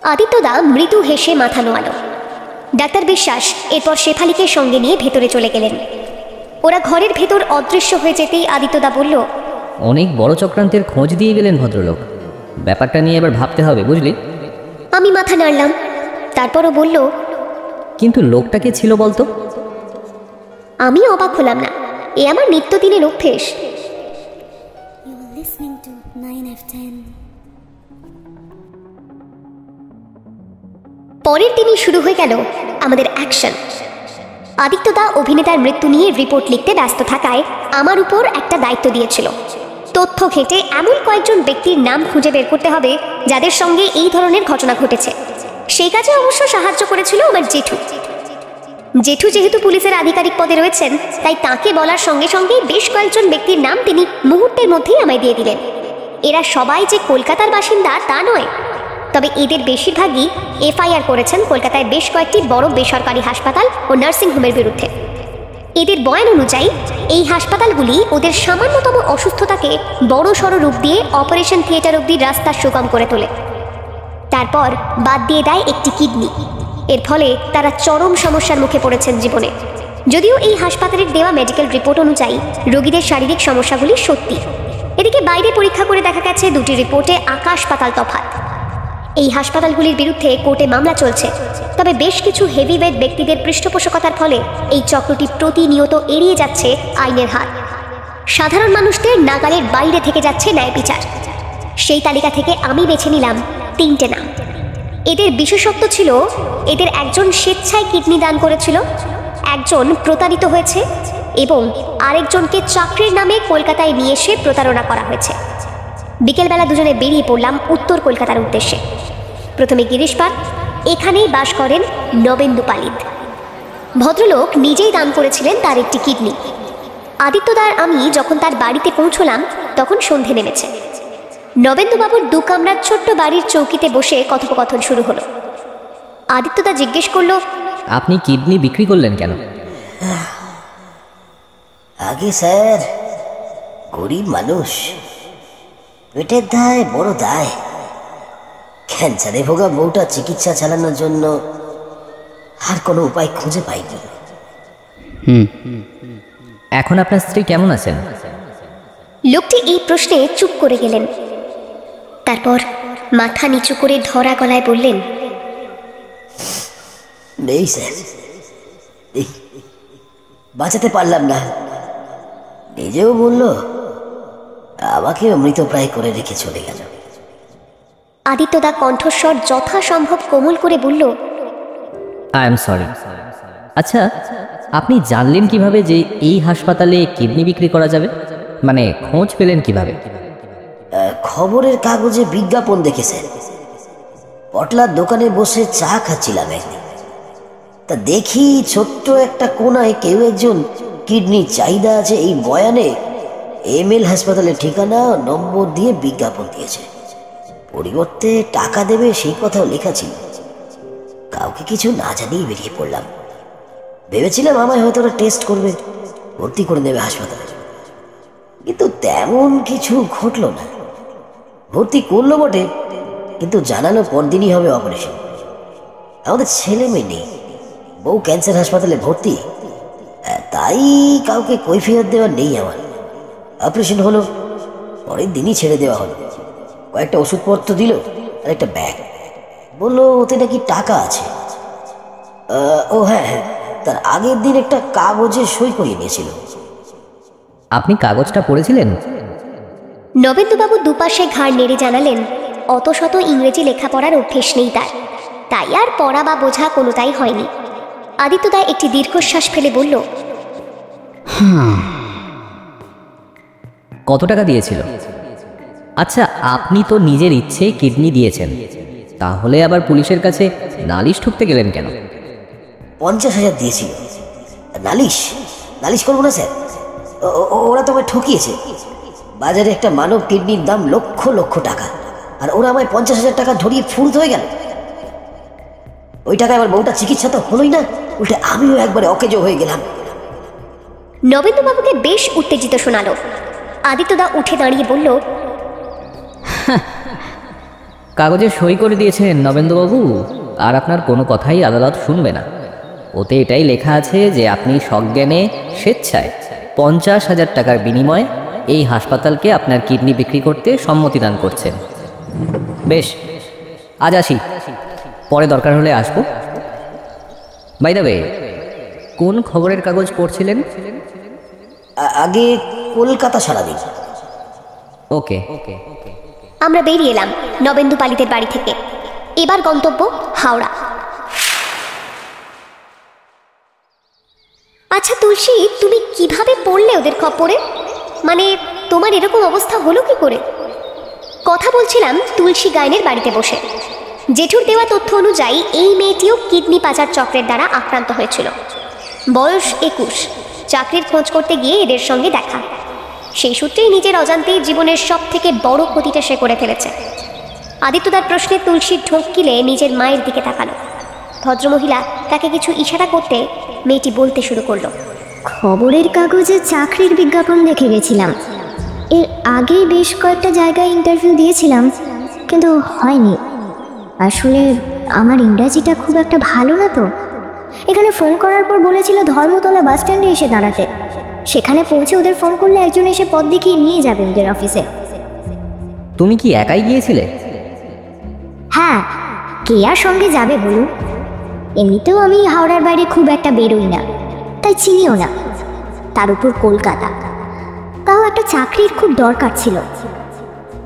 Speaker 4: আদিত্যদা মৃদু হেসে মাথা নোয়ালো। ডাক্তার বিশ্বাস এরপর শেফালিকে সঙ্গে নিয়ে ভেতরে চলে গেলেন। ওরা ঘরের ভেতর অদৃশ্য হয়ে যেতেই আদিত্যদা বলল,
Speaker 2: অনেক বড় চক্রান্তের খোঁজ দিয়ে গেলেন ভদ্রলোক। ব্যাপারটা নিয়ে এবার ভাবতে হবে, বুঝলি?
Speaker 4: আমি মাথা নাড়লাম। তারপরও বলল,
Speaker 2: কিন্তু লোকটা কে ছিল বলতো?
Speaker 4: আমি অবাক হলাম না, এ আমার নিত্যদিনের অভ্যেস। পরের দিনই শুরু হয়ে গেল আমাদের অ্যাকশন। আদিত্যদা অভিনেতার মৃত্যু নিয়ে রিপোর্ট লিখতে ব্যস্ত থাকায় আমার উপর একটা দায়িত্ব দিয়েছিল। তথ্য ঘেঁটে এমন কয়েকজন ব্যক্তির নাম খুঁজে বের করতে হবে যাদের সঙ্গে এই ধরনের ঘটনা ঘটেছে। সেই কাজে অবশ্য সাহায্য করেছিল আমার জেঠু। জেঠু যেহেতু পুলিশের আধিকারিক পদে রয়েছেন, তাই তাকে বলার সঙ্গে সঙ্গে বেশ কয়েকজন ব্যক্তির নাম তিনি মুহূর্তের মধ্যেই আমায় দিয়ে দিলেন। এরা সবাই যে কলকাতার বাসিন্দা তা নয়, তবে এদের বেশিরভাগই এফআইআর করেছেন কলকাতায় বেশ কয়েকটি বড় বেসরকারি হাসপাতাল ও নার্সিংহোমের বিরুদ্ধে। এদের বয়ান অনুযায়ী এই হাসপাতালগুলি ওদের সামান্যতম অসুস্থতাকে বড় সড় রূপ দিয়ে অপারেশন থিয়েটার অবধি রাস্তা সুগম করে তোলে। তারপর বাদ দিয়ে দেয় একটি কিডনি। এর ফলে তারা চরম সমস্যার মুখে পড়েছেন জীবনে। যদিও এই হাসপাতালের দেওয়া মেডিকেল রিপোর্ট অনুযায়ী রোগীদের শারীরিক সমস্যাগুলি সত্যি। এদিকে বাইরে পরীক্ষা করে দেখা গেছে দুটি রিপোর্টে আকাশ পাতাল তফাৎ। এই হাসপাতালগুলির বিরুদ্ধে কোর্টে মামলা চলছে, তবে বেশ কিছু হেভিওয়েট ব্যক্তিদের পৃষ্ঠপোষকতার ফলে এই চক্রটি প্রতিনিয়ত এড়িয়ে যাচ্ছে আইনের হাত। সাধারণ মানুষদের নাগালের বাইরে থেকে যাচ্ছে ন্যায় বিচার। সেই তালিকা থেকে আমি বেছে নিলাম 3টে নাম। এদের বিশেষত্ব ছিল, এদের একজন স্বেচ্ছায় কিডনি দান করেছিল, একজন প্রতারিত হয়েছে এবং আরেকজনকে চাকরির নামে কলকাতায় নিয়ে এসে প্রতারণা করা হয়েছে। বিকেলবেলা দুজনে বেরিয়ে পড়লাম উত্তর কলকাতার উদ্দেশ্যে। প্রথমে গিরিশপাড়, এখানেই বাস করেন নবেন্দু পালিত। ভদ্রলোক নিজেই দান করেছিলেন তার একটি কিডনি। আদিত্যদার আমি যখন তার বাড়িতে পৌঁছলাম তখন সন্ধে নেমেছে। নবেন্দুবাবুর 2 কামরার ছোট্ট বাড়ির চৌকিতে বসে কথোপকথন শুরু হলো। আদিত্যদা জিজ্ঞেস করলো,
Speaker 2: আপনি কিডনি বিক্রি করলেন কেন?
Speaker 3: আগে স্যার, গরিব মানুষ, পেটের দায় বড় দায়। ক্যান্সারে ভোগা বউটা চিকিৎসা চালানোর জন্য আর কোনো উপায় খুঁজে পাইনি।
Speaker 2: এখন আপনার স্ত্রী কেমন আছেন?
Speaker 4: লোকটি এই প্রশ্নে চুপ করে গেলেন। তারপর মাথা নিচু করে ধরা গলায় বললেন,
Speaker 3: নেই স্যার, বাঁচাতে পারলাম না। নিজেও বলল, আমাকেও মৃতপ্রায় করে রেখে চলে গেল।
Speaker 4: আদিত্যদা কণ্ঠস্বর যথাসম্ভব কোমল করে বলল,
Speaker 2: আই এম সরি। আচ্ছা, আপনি জানলেন কিভাবে যে এই হাসপাতালে কিডনি বিক্রি করা যাবে? মানে খোঁজ পেলেন কিভাবে?
Speaker 3: খবরের কাগজে বিজ্ঞাপন দেখেছেন। পটলার দোকানে বসে চা খাচ্ছিলাম একদিন, তা দেখি ছোট্ট একটা কোনায় কেউ একজন কিডনির চাহিদা আছে এই বয়ানে এমএল হাসপাতালের ঠিকানা নম্বর দিয়ে বিজ্ঞাপন দিয়েছে। পরিবর্তে টাকা দেবে সেই কথাও লেখা ছিল। কাউকে কিছু না জানিয়ে বেরিয়ে পড়লাম। ভেবেছিলাম আমায় হয়তো ওরা টেস্ট করবে, ভর্তি করে দেবে হাসপাতালে, কিন্তু তেমন কিছু ঘটল না। ভর্তি করলো বটে, কিন্তু জানালো পরদিনই হবে অপারেশন। আমাদের ছেলে মেয়ে নেই, বউ ক্যান্সার হাসপাতালে ভর্তি, তাই কাউকে কৈফিয়ত দেওয়ার নেই আমার। অপারেশন হলো, পরের দিনই ছেড়ে দেওয়া হলো। কয়েকটা ওষুধপত্র দিল আর একটা ব্যাগ, বললো ওতে নাকি টাকা আছে। ও হ্যাঁ হ্যাঁ, তার আগের দিন একটা কাগজে সই করিয়ে নিয়েছিল।
Speaker 2: আপনি কাগজটা পড়েছিলেন?
Speaker 4: নবেন্দুবাবু দুপাশে ঘাড় নেড়ে জানালেন, অত শত ইংরেজি লেখাপড়ার অভ্যেস নেই তার, তাই আর পড়া বা বোঝা কোনোটাই হয়নি। আদিত্যদা একটি দীর্ঘশ্বাস ফেলে বলল,
Speaker 1: কত টাকা দিয়েছিল? আচ্ছা, আপনি তো নিজের ইচ্ছে কিডনি দিয়েছেন, তাহলে আবার পুলিশের কাছে নালিশ ঠুকতে গেলেন কেন?
Speaker 8: 50,000 দিয়েছিল। নালিশ নালিশ করবো না স্যার, ওরা তো আমায় ঠকিয়েছে। বাজারে একটা মানব কিডনির দাম লক্ষ লক্ষ টাকা, আর ওরা আমায় 50,000 টাকা ধরিয়ে ফুরুত হয়ে গেল। ওই টাকায় আমার বউটা চিকিৎসা তো হলোই না, উল্টে আমিও একবারে অকেজো হয়ে গেলাম।
Speaker 4: নবেন্দুবাবুকে বেশ উত্তেজিত শোনালো। আদিত্যদা উঠে দাঁড়িয়ে বলল,
Speaker 1: কাগজে সই করে দিয়েছেন নবেন্দুবাবু, আর আপনার কোনো কথাই আদালত শুনবে না। ওতে এটাই লেখা আছে যে আপনি সজ্ঞানে স্বেচ্ছায় 50,000 টাকার বিনিময়ে এই হাসপাতালকে আপনার কিডনি বিক্রি করতে সম্মতি দান করছেন। বেশ, আজ আসি, পরে দরকার হলে আসবো। বাই দ্য ওয়ে, কোন খবরের কাগজ পড়ছিলেন?
Speaker 8: আগে কলকাতা সারাদিন।
Speaker 1: ওকে।
Speaker 4: আমরা বেরিয়ে এলাম নবেন্দু পালিতের বাড়ি থেকে। এবার গন্তব্য হাওড়া। আচ্ছা তুলসী, তুমি কিভাবে পড়লে ওদের খপ্পরে? মানে তোমার এরকম অবস্থা হলো কি করে? কথা বলছিলাম তুলসী গায়নের বাড়িতে বসে। জেঠুর দেওয়া তথ্য অনুযায়ী এই মেয়েটিও কিডনি পাচার চক্রের দ্বারা আক্রান্ত হয়েছিল। বয়স 21, চাকরির খোঁজ করতে গিয়ে এদের সঙ্গে দেখা। সেই সূত্রেই নিজের অজান্তেই জীবনের সব থেকে বড় ক্ষতিটা সে করে ফেলেছে। আদিত্যদার প্রশ্নে তুলসীর ঢোক গিলে নিজের মায়ের দিকে তাকালো। ভদ্রমহিলা তাকে কিছু ইশারা করতে মেয়েটি বলতে শুরু করলো,
Speaker 7: খবরের কাগজে চাকরির বিজ্ঞাপন দেখে গেছিলাম। এর আগে বেশ কয়েকটা জায়গায় ইন্টারভিউ দিয়েছিলাম, কিন্তু হয়নি। আসলে আমার ইংরাজিটা খুব একটা ভালো না তো। এখানে ফোন করার পর বলেছিল ধর্মতলা বাস স্ট্যান্ডে এসে দাঁড়াতে। সেখানে পৌঁছে ওদের ফোন করলে একজন এসে পথ দেখিয়ে নিয়ে যাবে ওদের অফিসে।
Speaker 1: তুমি কি একাই গিয়েছিলে?
Speaker 7: হ্যাঁ, কে আর সঙ্গে যাবে বলুন? এমনিতেও আমি হাওড়ার বাইরে খুব একটা বেরোই না, তাই চিনিও না। তার উপর কলকাতা, তাও একটা চাকরির খুব দরকার ছিল।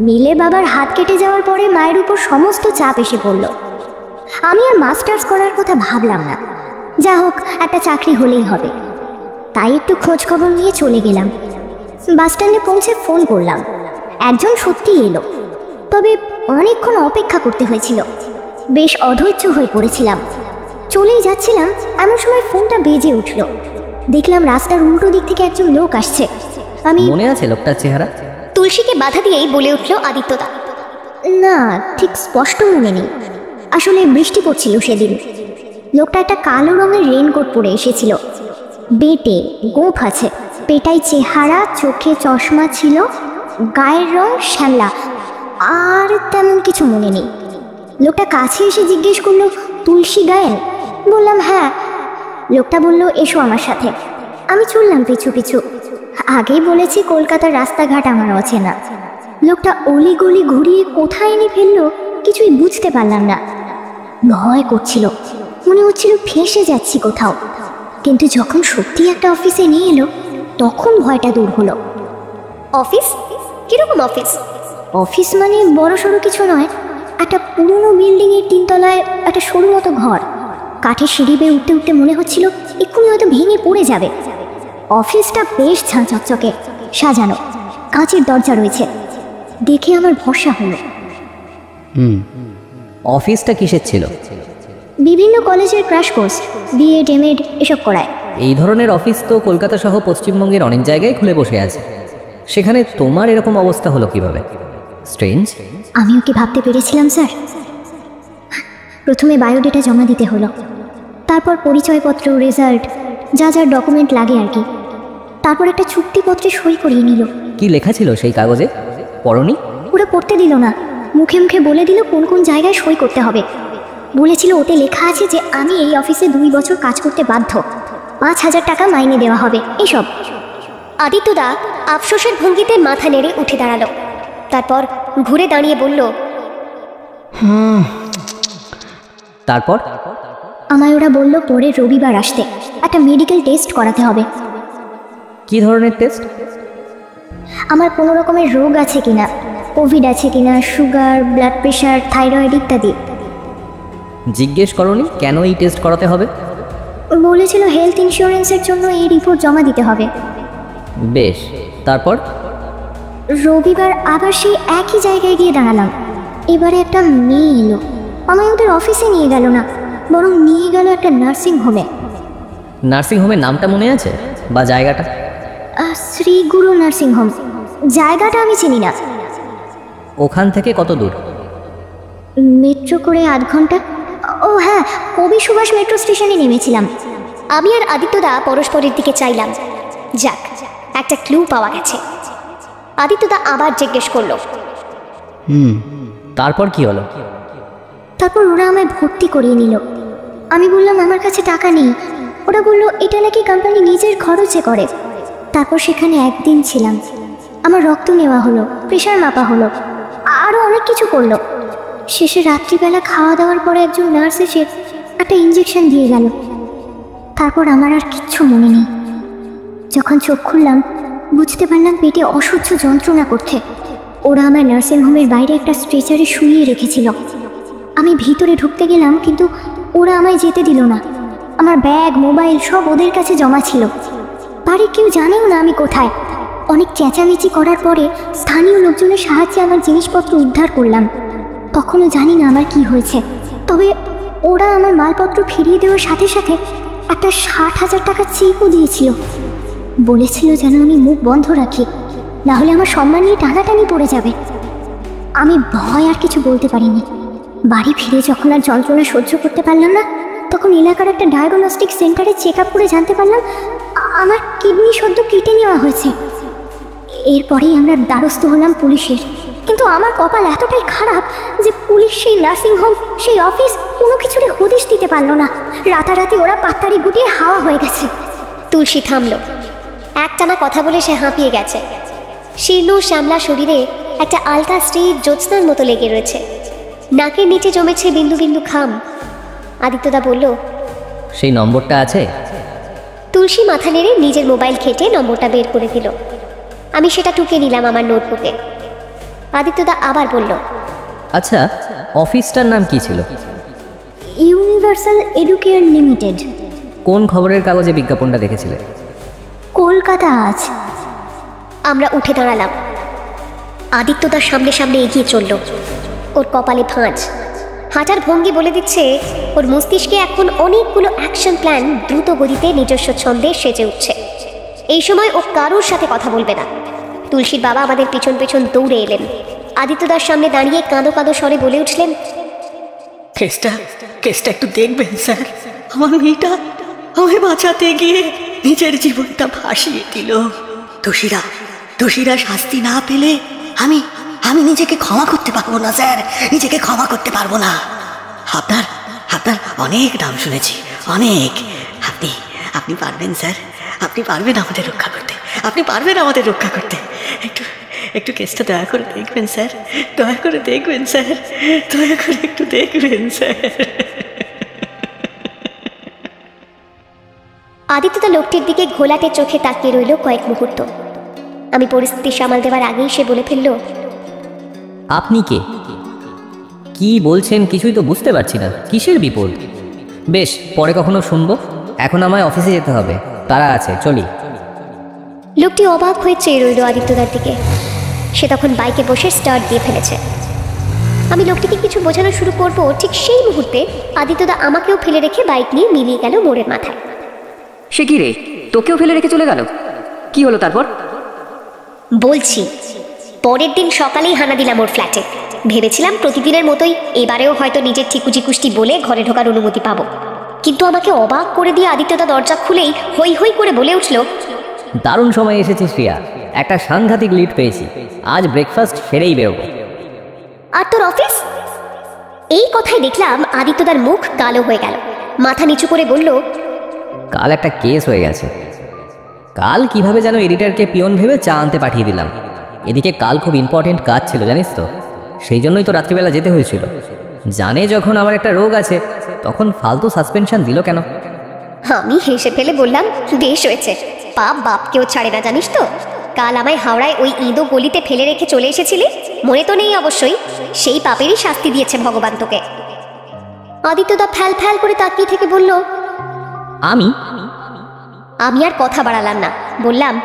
Speaker 7: মিলে বাবার হাত কেটে যাওয়ার পরে মায়ের উপর সমস্ত চাপ এসে পড়ল। আমি আর মাস্টার্স করার কথা ভাবলাম না। যা হোক, একটা চাকরি হলেই হবে। তাই একটু খোঁজ খবর নিয়ে চলে গেলাম। বাস স্ট্যান্ডে পৌঁছে ফোন করলাম। একজন সত্যিই এলো, তবে অনেকক্ষণ অপেক্ষা করতে হয়েছিল। বেশ অধৈর্য হয়ে পড়েছিলাম। চলেই যাচ্ছিলাম, এমন সময় ফোনটা বেজে উঠল। দেখলাম রাস্তার উল্টো দিক থেকে একজন লোক আসছে। আমি
Speaker 1: মনে আছে লোকটার চেহারা?
Speaker 4: তুলসীকে বাধা দিয়েই বলে উঠল আদিত্যদা,
Speaker 7: না, ঠিক স্পষ্ট মনে নেই। আসলে বৃষ্টি পড়ছিল সেদিন। লোকটা একটা কালো রঙের রেনকোট পরে এসেছিল। বেটে গোঁফ আছে, পেটাই চেহারা, চোখে চশমা ছিল, গায়ের রং শ্যামলা, আর তেমন কিছু মনে নেই। লোকটা কাছে এসে জিজ্ঞেস করলো, তুলসী গায়েন? বললাম হ্যাঁ। লোকটা বলল, এসো আমার সাথে। আমি চললাম পিছু পিছু। আগেই বলেছি কলকাতার রাস্তাঘাট আমার অচেনা। লোকটা অলিগলি ঘুরিয়ে কোথায় এনে ফেললো কিছুই বুঝতে পারলাম না। ভয় করছিল, মনে হচ্ছিল ফেঁসে যাচ্ছি কোথাও। কিন্তু যখন সত্যি একটা অফিসে নিয়ে এলো, তখন ভয়টা দূর হলো।
Speaker 4: অফিস? কিরকম অফিস?
Speaker 7: অফিস মানে বড় সড়ো কিছু নয়। একটা পুরনো বিল্ডিংয়ের 3 তলায় একটা সরু মতো ঘর। কাঠের সিঁড়ি বেয়ে উঠতে উঠতে মনে হচ্ছিল এক্ষুনি হয়তো ভেঙে পড়ে যাবে। অফিসটা বেশ ঝাঁচকচকে সাজানো, কাঁচের দরজা রয়েছে। দেখে আমার ভরসা হলো।
Speaker 1: অফিসটা কিসের ছিল?
Speaker 7: বিভিন্ন কলেজের ক্র্যাশ কোর্স, বিএড এমএড এসব করায়।
Speaker 1: এই ধরনের অফিস তো কলকাতা সহ পশ্চিমবঙ্গের অনেক জায়গায় খুলে বসে আছে। সেখানে তোমার এরকম অবস্থা হলো কিভাবে? স্ট্রেঞ্জ।
Speaker 7: আমিও কি ভাবতে পেরেছিলাম স্যার? প্রথমে বায়োডেটা জমা দিতে হলো, তারপর পরিচয়পত্র, রেজাল্ট, যা যা ডকুমেন্ট লাগে আর কি। তারপর একটা চুক্তিপত্রে সই করিয়ে নিল।
Speaker 1: কি লেখা ছিল সেই কাগজে? পড়নি?
Speaker 7: ওরা পড়তে দিল না, মুখে মুখে বলে দিল কোন কোন জায়গায় সই করতে হবে। বলেছিল ওতে লেখা আছে যে আমি এই অফিসে 2 বছর কাজ করতে বাধ্য, 5,000 টাকা মাইনে দেওয়া হবে, এসব।
Speaker 4: আদিত্যদা আফসোসের ভঙ্গিতে মাথা নেড়ে উঠে দাঁড়ালো। তারপর ঘুরে দাঁড়িয়ে বলল,
Speaker 1: তারপর?
Speaker 7: আমায় ওরা বলল পরে রবিবার আসতে, একটা মেডিকেল টেস্ট করাতে হবে।
Speaker 1: কি ধরনের টেস্ট?
Speaker 7: আমার কোনো রকমের রোগ আছে কিনা, কোভিড আছে কিনা, সুগার, ব্লাড প্রেশার, থাইরয়েড ইত্যাদি।
Speaker 2: জিজ্ঞেস করনি কেন এই টেস্ট করাতে হবে?
Speaker 7: বলেছিল হেলথ ইন্স্যুরেন্সের জন্য এই রিপোর্ট জমা দিতে হবে।
Speaker 2: বেশ, তারপর?
Speaker 7: রবিবার আবার সেই একই জায়গায় গিয়ে দাঁড়ালাম। এবারে একটা মেয়ে এলো। আমায় ওদের অফিসে নিয়ে গেল না, বরং নিয়ে গেল একটা নার্সিং হোমে।
Speaker 2: নার্সিং হোমের নামটা মনে আছে বা জায়গাটা?
Speaker 7: Shri Guru nursing home. জায়গাটা আমি চিনি না।
Speaker 2: ওখান থেকে কত দূর?
Speaker 7: মেট্রো করে 8 ঘন্টা। ও হ্যাঁ, কবি সুভাষ মেট্রো স্টেশনে নেমেছিলাম।
Speaker 4: আমি আর আদিত্যদা পরস্পরের দিকে চাইলাম। যাক, একটা ক্লু পাওয়া গেছে। আদিত্যদা আবার জিজ্ঞেস করলো,
Speaker 2: তারপর কি হলো?
Speaker 7: তারপর ওরা আমায় ভর্তি করিয়ে নিল। আমি বললাম আমার কাছে টাকা নেই। ওরা বলল এটা নাকি কোম্পানি নিজের খরচে করে। তারপর সেখানে একদিন ছিলাম। আমার রক্ত নেওয়া হলো, প্রেশার মাপা হলো, আরও অনেক কিছু করলো। শেষে রাত্রিবেলা খাওয়া দাওয়ার পরে একজন নার্স এসে একটা ইঞ্জেকশন দিয়ে গেল। তারপর আমার আর কিচ্ছু মনে নেই। যখন চোখ খুললাম বুঝতে পারলাম পেটে অসহ্য যন্ত্রণা করছে। ওরা আমার নার্সিংহোমের বাইরে একটা স্ট্রেচারে শুইয়ে রেখেছিল। আমি ভিতরে ঢুকতে গেলাম, কিন্তু ওরা আমায় যেতে দিল না। আমার ব্যাগ, মোবাইল সব ওদের কাছে জমা ছিল। বাড়ির কেউ জানেও না আমি কোথায়। অনেক চেঁচামেচি করার পরে স্থানীয় লোকজনের সাহায্যে আমার জিনিসপত্র উদ্ধার করলাম। তখনও জানি না আমার কি হয়েছে। তবে ওরা আমার মালপত্র ফিরিয়ে দেওয়ার সাথে সাথে একটা 60,000 টাকার চেকও দিয়েছিল। বলেছিল যেন আমি মুখ বন্ধ রাখি, না হলে আমার সম্মান নিয়ে টানাটানি পড়ে যাবে। আমি ভয় আর কিছু বলতে পারিনি। বাড়ি ফিরে যখন আর যন্ত্রণা সহ্য করতে পারলাম না, তখন এলাকার একটা ডায়াগনস্টিক সেন্টারে চেক আপ করে জানতে পারলাম আমার কিডনি সদ্য কেটে নেওয়া হয়েছে। এরপরেই আমরা দ্বারস্থ হলাম পুলিশের। কিন্তু আমার কপাল এতটাই খারাপ যে পুলিশ সেই নার্সিংহোম, সেই অফিস কোনো কিছুরই হদিশ দিতে পারলো না। রাতারাতি ওরা পাত্তারি গুটিয়ে হাওয়া হয়ে গেছে।
Speaker 4: তুলসী থামলো। একটানা কথা বলে সে হাঁপিয়ে গেছে। শীর্ণ শ্যামলা শরীরে একটা আলতা স্ত্রীর জ্যোৎস্নার মতো লেগে রয়েছে। নাকের নিচে জমেছে বিন্দু বিন্দু খাম। আদিত্যদা বলল,
Speaker 2: সেই নম্বরটা আছে?
Speaker 4: তুলসী মাথা নেড়ে নিজের মোবাইল ঘেঁটে নম্বরটা বের করে দিল। আমি সেটা টুকে নিলাম আমার নোটবুকে। আদিত্যদা আবার বলল,
Speaker 2: আচ্ছা, অফিসটার নাম কি ছিল?
Speaker 7: Universal educare limited.
Speaker 2: কোন খবরের কাগজে বিজ্ঞাপনটা দেখেছিলে?
Speaker 7: কলকাতা আজ।
Speaker 4: আমরা উঠে দাঁড়ালাম। আদিত্যদার সামনে সামনে এগিয়ে চলল। ওর কপালে ভাঁজ, হাঁটার ভঙ্গি বলে দিচ্ছে ওর মস্তিষ্কে এখন অনেকগুলো অ্যাকশন প্ল্যান দ্রুত গতিতে নিজস্ব ছন্দে সেজে উঠছে। এই সময় ও কারোর সাথে কথা বলবে না। তুলসীর বাবা আমাদের পিছন পেছন দৌড়ে এলেন। আদিত্যদার সামনে দাঁড়িয়ে কাঁদো কাঁদো স্বরে বলে উঠলেন,
Speaker 9: কেসটা একটু দেখবেন স্যার। আমার মেয়েটা আমায় বাঁচাতে গিয়ে নিজের জীবনটা ভাসিয়ে দিল। দোষীরা শাস্তি না পেলে আমি নিজেকে ক্ষমা করতে পারবো না স্যার, নিজেকে ক্ষমা করতে পারবো না। আপনার অনেক নাম শুনেছি, অনেক। আপনি পারবেন স্যার, আপনি পারবেন আমাদের রক্ষা করতে, আপনি পারবেন আমাদের রক্ষা করতে। একটু কেসটা দয়া করে দেখবেন স্যার, দয়া করে দেখবেন স্যার, দয়া করে একটু দেখবেন স্যার।
Speaker 4: আদিত্যদা লোকটির দিকে ঘোলাটে চোখে তাকিয়ে রইল কয়েক মুহূর্ত। আমি পরিস্থিতি সামাল দেওয়ার আগেই সে বলে ফেলল,
Speaker 2: আপনি কে? কি বলছেন কিছুই তো বুঝতে পারছি না। কিসের বিপদ? বেশ, পরে কখনো শুনবো। এখন আমায় অফিসে যেতে হবে, তারা আছে, চলি।
Speaker 4: লোকটি অবাক হয়ে চেয়ে রইল আদিত্যদার দিকে। সে তখন বাইকে বসে স্টার্ট দিয়ে ফেলেছে। আমি লোকটিকে কিছু বোঝানো শুরু করব, ঠিক সেই মুহূর্তে আদিত্যদা আমাকেও ফেলে রেখে বাইক নিয়ে মিলিয়ে গেল মোড়ের মাথায়।
Speaker 5: সে কি রে, তোকেও ফেলে রেখে চলে গেল? কি হলো তারপর?
Speaker 4: বলছি, পরের দিন সকালেই হানা দিলাম ওর ফ্ল্যাটে। ভেবেছিলাম প্রতিদিনের মতোই এবারেও হয়তো নিজের ঠিকুজি কুষ্টি বলে ঘরে ঢোকার অনুমতি পাবো। কিন্তু আমাকে অবাক করে দিয়ে আদিত্যদা দরজা খুলেই হই হই করে বলে উঠল,
Speaker 2: দারুণ সময় এসেছিস প্রিয়া, একটা সাংঘাতিক লিড পেয়েছি। আজ ব্রেকফাস্ট সেরেই বেরোবো।
Speaker 4: আর তোর অফিস? এই কথাই দেখলাম আদিত্যদার মুখ কালো হয়ে গেল। মাথা নিচু করে বলল,
Speaker 2: কাল একটা কেস হয়ে গেছে। কাল কিভাবে যেন এডিটরকে পিয়ন ভেবে চা আনতে পাঠিয়ে দিলাম। এদিকে কাল খুব ইম্পর্টেন্ট কাজ ছিল জানিস তো, সেই জন্যই তো রাত্রিবেলা যেতে হয়েছিল। জানে যখন আমার একটা রোগ আছে, তখন ফালতু সাসপেনশন দিল কেন?
Speaker 4: আমি হেসে ফেলে বললাম, বেশ হয়েছে, পাপ বাপকেও ছাড়ে না জানিস তো। কাল আমায় হাওড়ায় ওই ইঁদো গলিতে ফেলে রেখে চলে এসেছিলি, মনে তো নেই অবশ্যই। সেই পাপেরই শাস্তি দিয়েছে ভগবান তোকে। আদিত্যদা ফ্যাল ফ্যাল করে তাকিয়ে থেকে বলল, আমি আর কথা বাড়ালাম না, বললাম,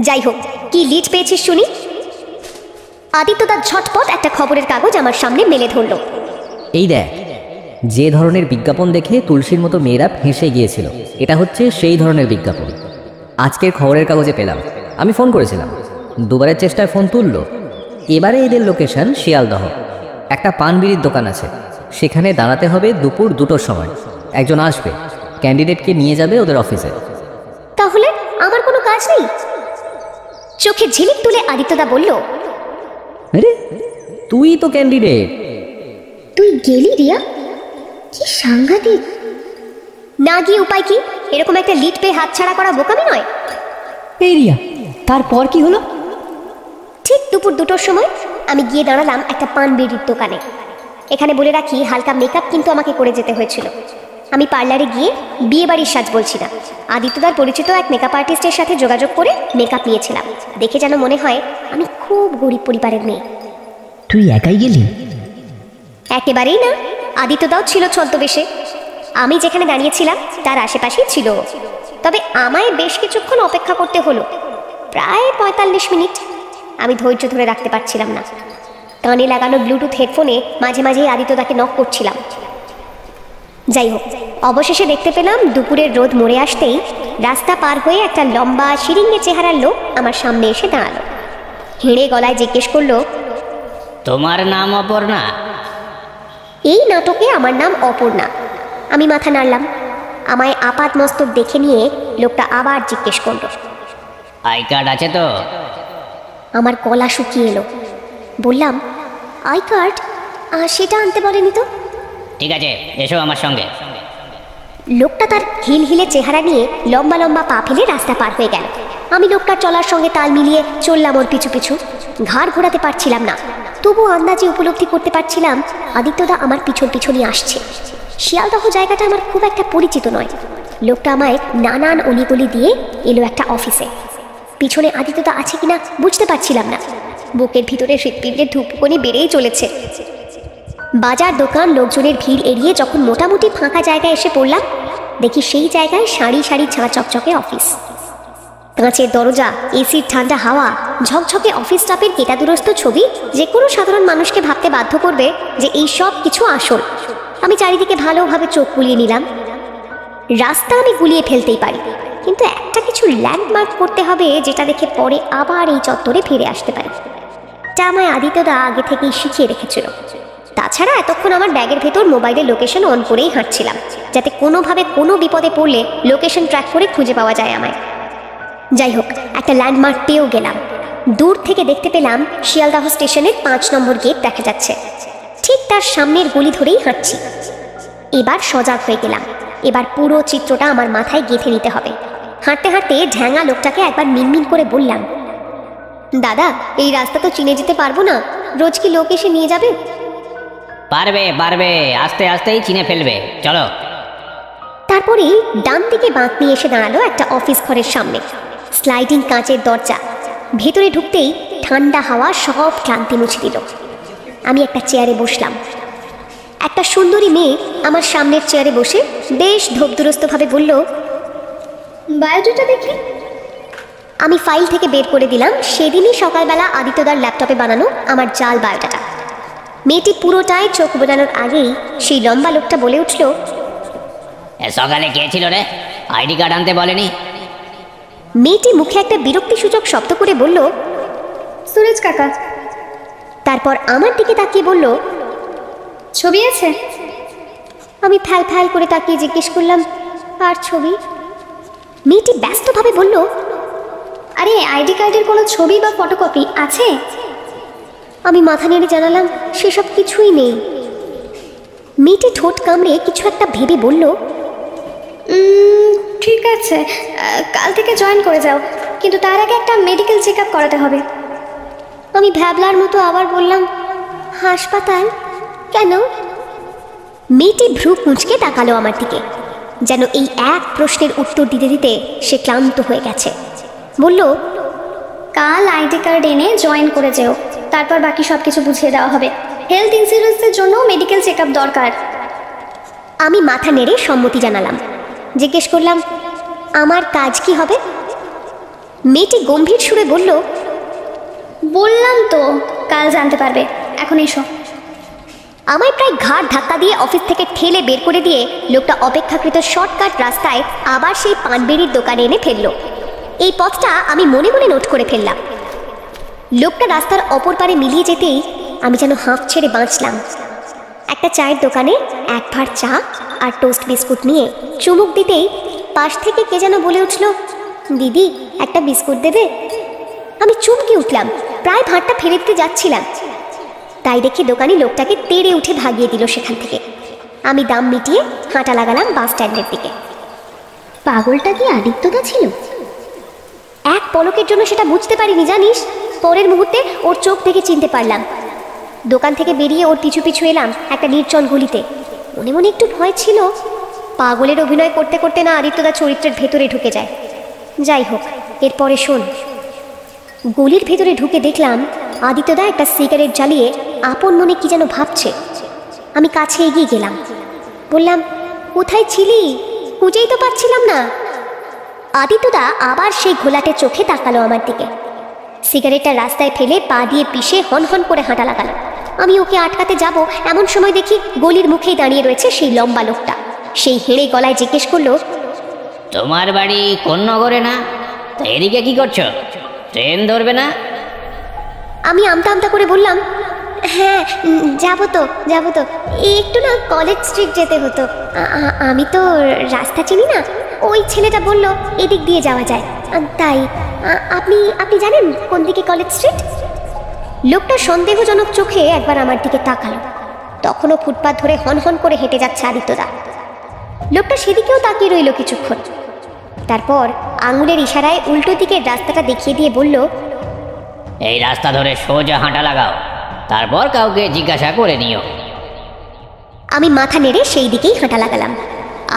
Speaker 4: যাই হোক, কি লিড পেয়েছিস শুনি। আদিত্যদা ঝটপট একটা খবরের কাগজ আমার সামনে মেলে ধরল।
Speaker 2: এই দেখ, যে ধরনের বিজ্ঞাপন দেখে তুলসীর মতো মেয়েরা ফেঁসে গিয়েছিল, এটা হচ্ছে সেই ধরনের বিজ্ঞাপন। আজকের খবরের কাগজে পেলাম। আমি ফোন করেছিলাম, দুবারের চেষ্টায় ফোন তুললো। এবারে এদের লোকেশন শিয়ালদহ। একটা পান বিড়ির দোকান আছে, সেখানে দাঁড়াতে হবে দুপুর 2টোর সময়। একজন আসবে, ক্যান্ডিডেটকে নিয়ে যাবে ওদের অফিসে।
Speaker 4: তাহলে আমার কোনো কাজ নেই? চোখে ঝিলিক তুলে আদিত্যদা বলল,
Speaker 2: আরে তুই তো ক্যান্ডিডেট।
Speaker 7: তুই গেলি রিয়া? কি সাংঘাতিক!
Speaker 4: না গিয়ে উপায় কি? এরকম একটা লিড পেয়ে হাতছাড়া করা বোকামি নয়।
Speaker 1: এই রিয়া, তারপর কি হলো?
Speaker 4: ঠিক দুপুর 2টোর সময় আমি গিয়ে দাঁড়ালাম একটা পান বিড়ির দোকানে। এখানে বলে রাখি, হালকা মেকআপ কিন্তু আমাকে করে যেতে হয়েছিল। আমি পার্লারে গিয়ে বিয়ে বাড়ির সাজ বলছি না, আদিত্যদার পরিচিত এক মেকআপ আর্টিস্টের সাথে যোগাযোগ করে মেকআপ নিয়েছিলাম। দেখে যেন মনে হয় আমি খুব গরিব পরিবারের মেয়ে।
Speaker 1: তুই একাই গেলি?
Speaker 4: একেবারেই না, আদিত্যদাও ছিল ছদ্মবেশে। আমি যেখানে দাঁড়িয়েছিলাম তার আশেপাশেই ছিল। তবে আমায় বেশ কিছুক্ষণ অপেক্ষা করতে হলো, প্রায় 45 মিনিট। আমি ধৈর্য ধরে রাখতে পারছিলাম না। কানে লাগানো ব্লুটুথ হেডফোনে মাঝে মাঝেই আদিত্যদাকে নক করছিলাম। যাই হোক, অবশেষে দেখতে পেলাম দুপুরের রোদ মরে আসতেই রাস্তা পার হয়ে একটা লম্বা শিরিঙ্গে চেহারার লোক আমার সামনে এসে দাঁড়ালো। হেঁড়ে গলায় জিজ্ঞেস করলো,
Speaker 5: তোমার নাম অপর্ণা?
Speaker 4: এই নাটকে আমার নাম অপর্ণা। আমি মাথা নাড়লাম। আমায় আপাত মস্তক দেখে নিয়ে লোকটা আবার জিজ্ঞেস করলো,
Speaker 5: আই কার্ড আছে তো?
Speaker 4: আমার গলা শুকিয়ে এলো। বললাম, আই কার্ড? সেটা আনতে বলেনি তো।
Speaker 5: ঠিক আছে, এসো আমার সঙ্গে।
Speaker 4: লোকটা তার হিলহিলে চেহারা নিয়ে লম্বা লম্বা পা ফেলে রাস্তা পার হয়ে গেল। আমি লোকটার চলার সঙ্গে তাল মিলিয়ে চললাম ওর পিছু পিছু। ঘাড় ঘোরাতে পারছিলাম না, তবু আন্দাজে উপলব্ধি করতে পারছিলাম আদিত্যদা আমার পিছন পিছনই আসছে। শিয়ালদহ জায়গাটা আমার খুব একটা পরিচিত নয়। লোকটা আমায় নানান অলিগলি দিয়ে এলো একটা অফিসে। পিছনে আদিত্যদা আছে কিনা বুঝতে পারছিলাম না। বুকের ভিতরে হৃৎপিণ্ডের ধূপকণি বেড়েই চলেছে। বাজার দোকান লোকজনের ভিড় এড়িয়ে যখন মোটামুটি ফাঁকা জায়গায় এসে পড়লাম, দেখি সেই জায়গায় সারি সারি ঝাঁ চকচকে অফিস। কাঁচের দরজা, এসির ঠান্ডা হাওয়া, ঝকঝকে অফিস স্টাফের কেটাদুরস্ত ছবি যে কোনো সাধারণ মানুষকে ভাবতে বাধ্য করবে যে এই সব কিছু আসল। আমি চারিদিকে ভালোভাবে চোখ বুলিয়ে নিলাম। রাস্তা আমি গুলিয়ে ফেলতেই পারি, কিন্তু একটা কিছু ল্যান্ডমার্ক করতে হবে যেটা দেখে পরে আবার এই চত্বরে ফিরে আসতে পারি। তা আমায় আদিত্যদা আগে থেকেই শিখিয়ে রেখেছিল। তাছাড়া এতক্ষণ আমার ব্যাগের ভেতর মোবাইলের লোকেশন অন করেই হাঁটছিলাম, যাতে কোনোভাবে কোনো বিপদে পড়লে লোকেশন ট্র্যাক করে খুঁজে পাওয়া যায় আমায়। যাই হোক, একটা ল্যান্ডমার্ক পেয়েও গেলাম। দূর থেকে দেখতে পেলাম শিয়ালদাহ স্টেশনের 5 নম্বর গেট দেখা যাচ্ছে। ঠিক তার সামনের গলি ধরেই হাঁটছি। এবার সজাগ হয়ে গেলাম। এবার পুরো চিত্রটা আমার মাথায় গেঁথে নিতে হবে। হাঁটতে হাঁটতে ঢ্যাঙা লোকটাকে একবার মিনমিন করে বললাম, দাদা, এই রাস্তা তো চিনে যেতে পারবো না, রোজ কি লোক এসে নিয়ে যাবে?
Speaker 5: পারবে পারবে, আস্তে আস্তেই চিনে ফেলবে, চলো।
Speaker 4: তারপরে ডান দিকে বাঁক নিয়ে এসে দাঁড়ালো একটা অফিস ঘরের সামনে। স্লাইডিং কাঁচের দরজা। ভেতরে ঢুকতেই ঠান্ডা হাওয়া সব ক্লান্তি মুছে দিল। আমি একটা চেয়ারে বসলাম। একটা সুন্দরী মেয়ে আমার সামনের চেয়ারে বসে বেশ ধোপদুরস্তভাবে বলল, বায়োডাটা দেখি। আমি ফাইল থেকে বের করে দিলাম সেদিনই সকালবেলা আদিত্যদার ল্যাপটপে বানানো আমার জাল বায়োডাটা। মেয়েটি পুরোটাই চোখ বোঝানোর আগেই সেই লম্বা লোকটা বলে উঠল,
Speaker 5: সকালে কে ছিল রে? আইডি কার্ড আনতে বলেনি?
Speaker 4: মেয়েটি মুখে একটা বিরক্তিসূচক শব্দ করে বলল, সুরজ কাকা। তারপর আমার দিকে তাকিয়ে বলল, ছবি আছে? আমি ফ্যাল ফ্যাল করে তাকিয়ে জিজ্ঞেস করলাম, আর ছবি? মেয়েটি ব্যস্তভাবে বলল, আরে আইডি কার্ডের কোনো ছবি বা ফটোকপি আছে? আমি মাথা নেড়ে জানালাম, সেসব কিছুই নেই। মেয়েটি ঠোঁট কামড়ে কিছু একটা ভেবে বলল, ঠিক আছে, কাল থেকে জয়েন করে যাও, কিন্তু তার আগে একটা মেডিকেল চেক আপ করাতে হবে। আমি ভ্যাবলার মতো আবার বললাম, হাসপাতাল কেন? মেয়েটি ভ্রু কুঁচকে তাকালো আমার দিকে, যেন এই এক প্রশ্নের উত্তর দিতে দিতে সে ক্লান্ত হয়ে গেছে। বলল,
Speaker 10: কাল আইডি কার্ড এনে জয়েন করে যেও, তারপর বাকি সব কিছু বুঝিয়ে দেওয়া হবে। হেলথ ইন্স্যুরেন্সের জন্য মেডিকেল চেক আপ দরকার।
Speaker 4: আমি মাথা নেড়ে সম্মতি জানালাম। জিজ্ঞেস করলাম, আমার কাজ কি হবে? মেয়েটি গম্ভীর সুরে বলল,
Speaker 10: বললাম তো কাল জানতে পারবে, এখন এসো।
Speaker 4: আমায় প্রায় ঘাড় ধাক্কা দিয়ে অফিস থেকে ঠেলে বের করে দিয়ে লোকটা অপেক্ষাকৃত শর্টকাট রাস্তায় আবার সেই পানবেড়ির দোকানে এনে ফেললো। এই পথটা আমি মনে মনে নোট করে ফেললাম। লোকটা রাস্তার অপর পারে মিলিয়ে যেতেই আমি যেন হাঁফ ছেড়ে বাঁচলাম। একটা চায়ের দোকানে এক ভাঁড় চা আর টোস্ট বিস্কুট নিয়ে চুমুক দিতেই পাশ থেকে কে যেন বলে উঠল, দিদি একটা বিস্কুট দেবে? আমি চমকে উঠলাম, প্রায় ভাঁড়টা ফেলে দিতে যাচ্ছিলাম। তাই দেখে দোকানি লোকটাকে তেড়ে উঠে ভাগিয়ে দিল সেখান থেকে। আমি দাম মিটিয়ে হাঁটা লাগালাম বাস স্ট্যান্ডের দিকে।
Speaker 10: পাগলটা কি আদিত্যদা ছিল?
Speaker 4: এক পলকের জন্য সেটা বুঝতে পারিনি জানিস, পরের মুহূর্তে ওর চোখ থেকে চিনতে পারলাম। দোকান থেকে বেরিয়ে ওর পিছু পিছু এলাম একটা নির্জন গলিতে। মনে মনে একটু ভয় ছিল, পাগলের অভিনয় করতে করতে না আদিত্যদা চরিত্রের ভেতরে ঢুকে যায়। যাই হোক, এরপরে শোন। গলির ভেতরে ঢুকে দেখলাম আদিত্যদা একটা সিগারেট জ্বালিয়ে আপন মনে কি যেন ভাবছে। আমি কাছে এগিয়ে গেলাম, বললাম, কোথায় ছিলি? খুঁজেই তো পাচ্ছিলাম না। আদিত্যদা আবার সেই ঘোলাটে চোখে তাকালো আমার দিকে। সিগারেটটা রাস্তায় ফেলে পা দিয়ে পিষে হন হন করে হাঁটা লাগালো। আমি ওকে আটকাতে যাব এমন সময় দেখি গলির মুখেই দাঁড়িয়ে রয়েছে সেই লম্বা লোকটা। সেই হেঁড়ে গলায় জিজ্ঞেস করলো,
Speaker 11: তোমার বাড়ি কোন নগরে না? তো এদিকে কি করছো? ট্রেন ধরবে না?
Speaker 4: আমি আমতা আমতা করে বললাম, হ্যাঁ যাবো তো, একটু না কলেজ স্ট্রিট যেতে হতো। আমি তো রাস্তা চিনি না, ওই ছেলেটা বলল এদিক দিয়ে যাওয়া যায়, তাই। আপনি জানেন কোন দিকে কলেজ স্ট্রিট? লোকটা সন্দেহজনক চোখে একবার আমার দিকে তাকালো। তখনও ফুটপাথ ধরে হন হন করে হেঁটে যাচ্ছে আদিত্যদা। লোকটা সেদিকেও তাকিয়ে রইল কিছুক্ষণ, তারপর আঙুলের ইশারায় উল্টো দিকের রাস্তাটা দেখিয়ে দিয়ে বলল,
Speaker 11: এই রাস্তা ধরে সোজা হাঁটা লাগাও, তারপর কাউকে জিজ্ঞাসা করে নিও।
Speaker 4: আমি মাথা নেড়ে সেই দিকেই হাঁটা লাগালাম।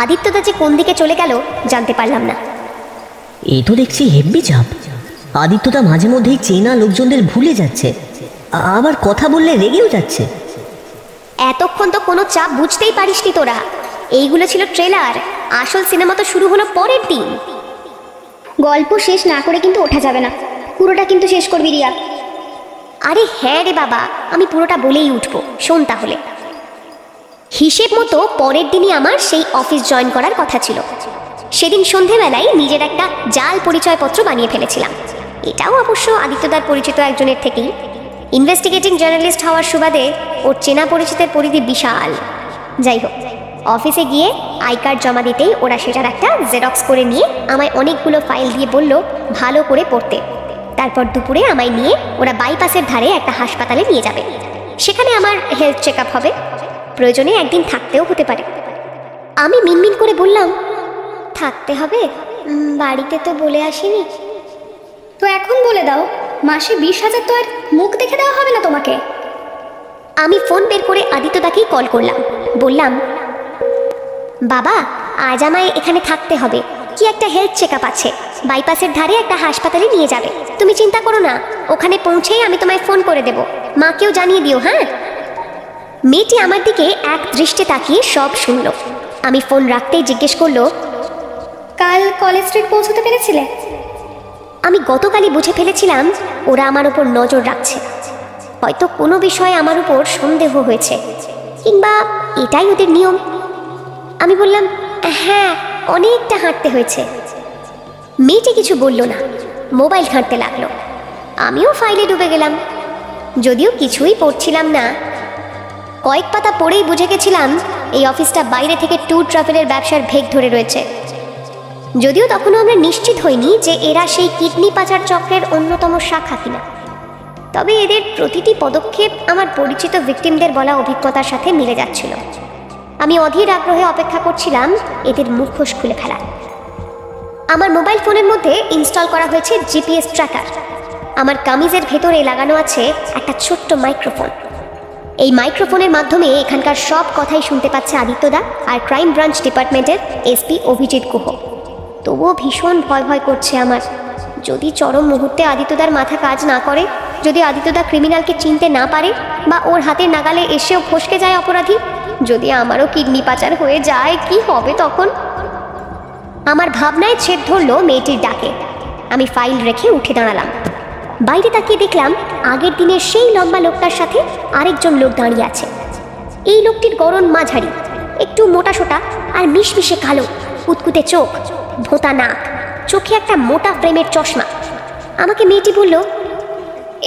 Speaker 4: আদিত্যদা যে কোন দিকে চলে গেল জানতে পারলাম না।
Speaker 3: এ তো দেখছি হেব্বি চাপ। আদিত্যদা মাঝে মধ্যেই চেনা লোকজনদের ভুলে যাচ্ছে, আবার কথা বললে রেগেও যাচ্ছে।
Speaker 4: এতক্ষণ তো কোনো চাপ বুঝতেই পারিসনি তোরা। এইগুলো ছিল ট্রেলার, আসল সিনেমা তো শুরু হলো পরের দিন।
Speaker 10: গল্প শেষ না করে কিন্তু ওঠা যাবে না, পুরোটা কিন্তু শেষ করবি রিয়া।
Speaker 4: আরে হ্যাঁ রে বাবা, আমি পুরোটা বলেই উঠবো, শোন তাহলে। হিসেব মতো পরের দিনই আমার সেই অফিস জয়েন করার কথা ছিল। সেদিন সন্ধেবেলায় নিজের একটা জাল পরিচয়পত্র বানিয়ে ফেলেছিলাম। এটাও অবশ্য আদিত্যদার পরিচিত একজনের থেকেই। ইনভেস্টিগেটিং জার্নালিস্ট হওয়ার সুবাদে ওর চেনা পরিচিতের পরিধি বিশাল। যাই হোক, অফিসে গিয়ে আই কার্ড জমা দিতেই ওরা সেটার একটা জেরক্স করে নিয়ে আমায় অনেকগুলো ফাইল দিয়ে বলল ভালো করে পড়তে। তারপর দুপুরে আমায় নিয়ে ওরা বাইপাসের ধারে একটা হাসপাতালে নিয়ে যাবে। সেখানে আমার হেলথ চেক আপ হবে, প্রয়োজনে একদিন থাকতেও হতে পারে। আমি মিনমিন করে বললাম, থাকতে হবে? বাড়িতে তো বলে আসিনি।
Speaker 10: তো এখন বলে দাও, মাসে 20,000 তো আর মুখ দেখে দেওয়া হবে না তোমাকে।
Speaker 4: আমি ফোন বের করে আদিত্যদাকেই কল করলাম, বললাম, বাবা আজ আমায় এখানে থাকতে হবে, কি একটা হেলথ চেক আপ আছে, বাইপাসের ধারে একটা হাসপাতালে নিয়ে যাবে। তুমি চিন্তা করো না, ওখানে পৌঁছেই আমি তোমায় ফোন করে দেব, মাকেও জানিয়ে দিও। হ্যাঁ। মেয়েটি আমার দিকে এক দৃষ্টে তাকিয়ে সব শুনল। আমি ফোন রাখতেই জিজ্ঞেস করলো,
Speaker 10: কাল কলেজ স্ট্রিট পৌঁছতে পেরেছিলে?
Speaker 4: আমি গতকালই বুঝে ফেলেছিলাম ওরা আমার উপর নজর রাখছে। হয়তো কোনো বিষয়ে আমার উপর সন্দেহ হয়েছে, কিংবা এটাই ওদের নিয়ম। আমি বললাম, হ্যাঁ অনেকটা হাঁটতে হয়েছে। মেয়েটি কিছু বলল না, মোবাইল ঘাঁটতে লাগলো। আমিও ফাইলে ডুবে গেলাম, যদিও কিছুই পড়ছিলাম না। কয়েক পাতা পড়েই বুঝে গেছিলাম এই অফিসটা বাইরে থেকে ট্যুর ট্রাভেলের ব্যবসার ভেগ ধরে রয়েছে। যদিও তখনও আমরা নিশ্চিত হইনি যে এরা সেই কিডনি পাচার চক্রের অন্যতম শাখা কিনা। তবে এদের প্রতিটি পদক্ষেপ আমার পরিচিত ভিকটিমদের বলা অভিজ্ঞতার সাথে মিলে যাচ্ছিল। আমি অধীর আগ্রহে অপেক্ষা করছিলাম এদের মুখোশ খুলে ফেলার। আমার মোবাইল ফোনের মধ্যে ইনস্টল করা হয়েছে জিপিএস ট্র্যাকার। আমার কামিজের ভেতরে লাগানো আছে একটা ছোট্ট মাইক্রোফোন। এই মাইক্রোফোনের মাধ্যমে এখানকার সব কথাই শুনতে পাচ্ছে আদিত্যদা আর ক্রাইম ব্রাঞ্চ ডিপার্টমেন্টের এসপি অভিজিৎ গুহ। তবুও ভীষণ ভয় ভয় করছে আমার। যদি চরম মুহূর্তে আদিত্যদার মাথা কাজ না করে, যদি আদিত্যদা ক্রিমিনালকে চিনতে না পারে, বা ওর হাতের নাগালে এসেও ফসকে যায় অপরাধী, যদি আমারও কিডনি পাচার হয়ে যায়, কি হবে তখন? আমার ভাবনায় ছেদ ধরল মেয়েটির ডাকে। আমি ফাইল রেখে উঠে দাঁড়ালাম। বাইরে তাকিয়ে দেখলাম আগের দিনের সেই লম্বা লোকটার সাথে আরেকজন লোক দাঁড়িয়ে আছে। এই লোকটির গড়ন মাঝারি, একটু মোটাসোটা আর মিশমিশে কালো, কুতকুতে চোখ, ভোঁতা নাক, চোখে একটা মোটা ফ্রেমের চশমা। আমাকে মেয়েটি বলল,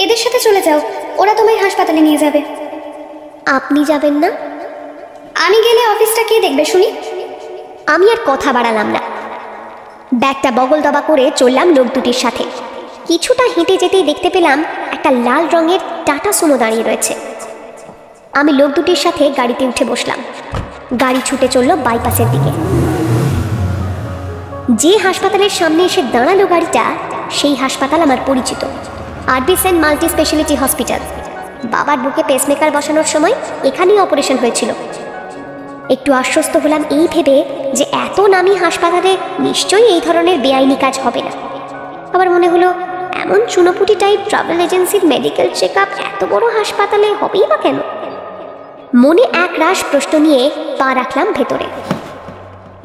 Speaker 10: এদের সাথে চলে যাও, ওরা তোমায় হাসপাতালে নিয়ে যাবে।
Speaker 4: আপনি যাবেন না?
Speaker 10: আমি গেলে অফিসটা কে দেখবে শুনি?
Speaker 4: আমি আর কথা বাড়ালাম না। ব্যাগটা বগল দবা করে চললাম লোক দুটির সাথে। কিছুটা হেঁটে যেতেই দেখতে পেলাম একটা লাল রঙের টাটা সুমো দাঁড়িয়ে রয়েছে। আমি লোক দুটির সাথে গাড়িতে উঠে বসলাম। গাড়ি ছুটে চলল বাইপাসের দিকে। যে হাসপাতালের সামনে এসে দাঁড়ালো গাড়িটা, সেই হাসপাতাল আমার পরিচিত, আরবি সেন্ট মাল্টি স্পেশালিটি হসপিটাল। বাবার বুকে পেসমেকার বসানোর সময় এখানেই অপারেশন হয়েছিল। একটু আশ্বস্ত হলাম এই ভেবে যে এত নামি হাসপাতালে নিশ্চয়ই এই ধরনের বেআইনি কাজ হবে না। আবার মনে হলো, এমন চুনোপুটি টাইপ ট্রাভেল এজেন্সির মেডিকেল চেক আপ এত বড় হাসপাতালে হবেই বা কেন? মনে এক রাশ প্রশ্ন নিয়ে পা রাখলাম ভেতরে।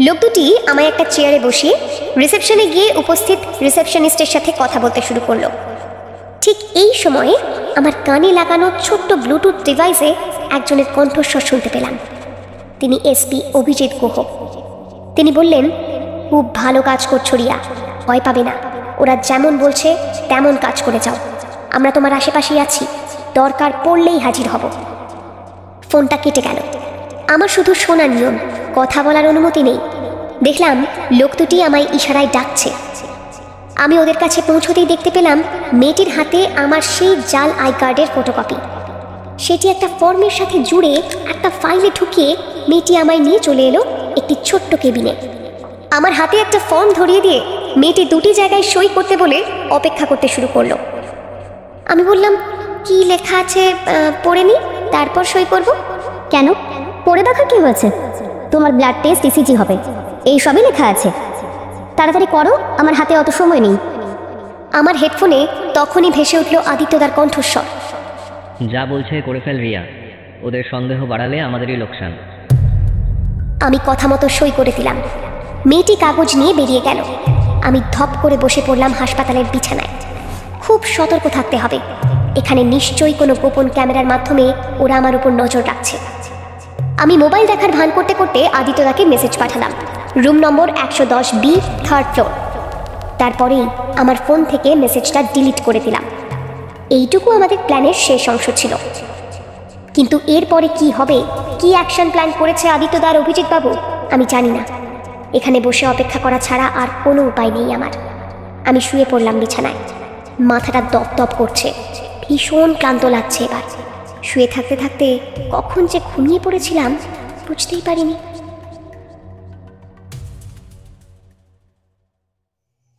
Speaker 4: লোক দুটি আমায় একটা চেয়ারে বসিয়ে রিসেপশনে গিয়ে উপস্থিত রিসেপশনিস্টের সাথে কথা বলতে শুরু করলো। ঠিক এই সময়ে আমার কানে লাগানো ছোট্ট ব্লুটুথ ডিভাইসে একজনের কণ্ঠস্বর শুনতে পেলাম। তিনি এসপি অভিজিৎ গুহ। তিনি বললেন, খুব ভালো কাজ করছো রিয়া, ভয় পাবে না, ওরা যেমন বলছে তেমন কাজ করে যাও, আমরা তোমার আশেপাশেই আছি, দরকার পড়লেই হাজির হব। ফোনটা কেটে গেল। আমার শুধু শোনার নিয়ম, কথা বলার অনুমতি নেই। দেখলাম লোক দুটি আমায় ইশারায় ডাকছে। আমি ওদের কাছে পৌঁছতেই দেখতে পেলাম মেয়েটির হাতে আমার সেই জাল আই কার্ডের ফটোকপি। সেটি একটা ফর্মের সাথে জুড়ে একটা ফাইলে ঢুকিয়ে মেয়েটি আমায় নিয়ে চলে এলো একটি ছোট্ট কেবিনে। আমার হাতে একটা ফর্ম ধরিয়ে দিয়ে মেয়েটি দুটি জায়গায় সই করতে বলে অপেক্ষা করতে শুরু করলো। আমি বললাম, কি লেখা আছে পড়ে নি, তারপর সই করব।
Speaker 7: কেন? পড়ে দেখা কি হয়েছে? তোমার ব্লাড টেস্ট, ইসিজি হবে, এই সবই লেখা আছে। তাড়াতাড়ি করো, আমার হাতে অত সময় নেই।
Speaker 4: আমার হেডফোনে তখনই ভেসে উঠল আদিত্যদার কণ্ঠস্বর।
Speaker 6: যা বলছে করে ফেল রিয়া, ওদের সন্দেহ বাড়ালে আমাদেরই লোকসান।
Speaker 4: আমি কথা মতো সই করে দিলাম। মেয়েটি কাগজ নিয়ে বেরিয়ে গেল। আমি ধপ করে বসে পড়লাম হাসপাতালের বিছানায়। খুব সতর্ক থাকতে হবে, এখানে নিশ্চয়ই কোনো গোপন ক্যামেরার মাধ্যমে ওরা আমার উপর নজর রাখছে। আমি মোবাইল দেখার ভান করতে করতে আদিত্যদাকে মেসেজ পাঠালাম, room number 110B, 3rd floor. তারপরেই আমার ফোন থেকে মেসেজটা ডিলিট করে দিলাম। এইটুকু আমাদের প্ল্যানের শেষ অংশ ছিল। কিন্তু এরপরে কি হবে, কি অ্যাকশন প্ল্যান করেছে আদিত্যদা আর অভিজিৎ বাবু, আমি জানি না। এখানে বসে অপেক্ষা করা ছাড়া আর কোনো উপায় নেই আমার। আমি শুয়ে পড়লাম বিছানায়। মাথাটা দপদপ করছে, ভীষণ ক্লান্ত লাগছে এবার। শুয়ে থাকতে থাকতে কখন যে ঘুমিয়ে পড়েছিলাম বুঝতেই পারিনি।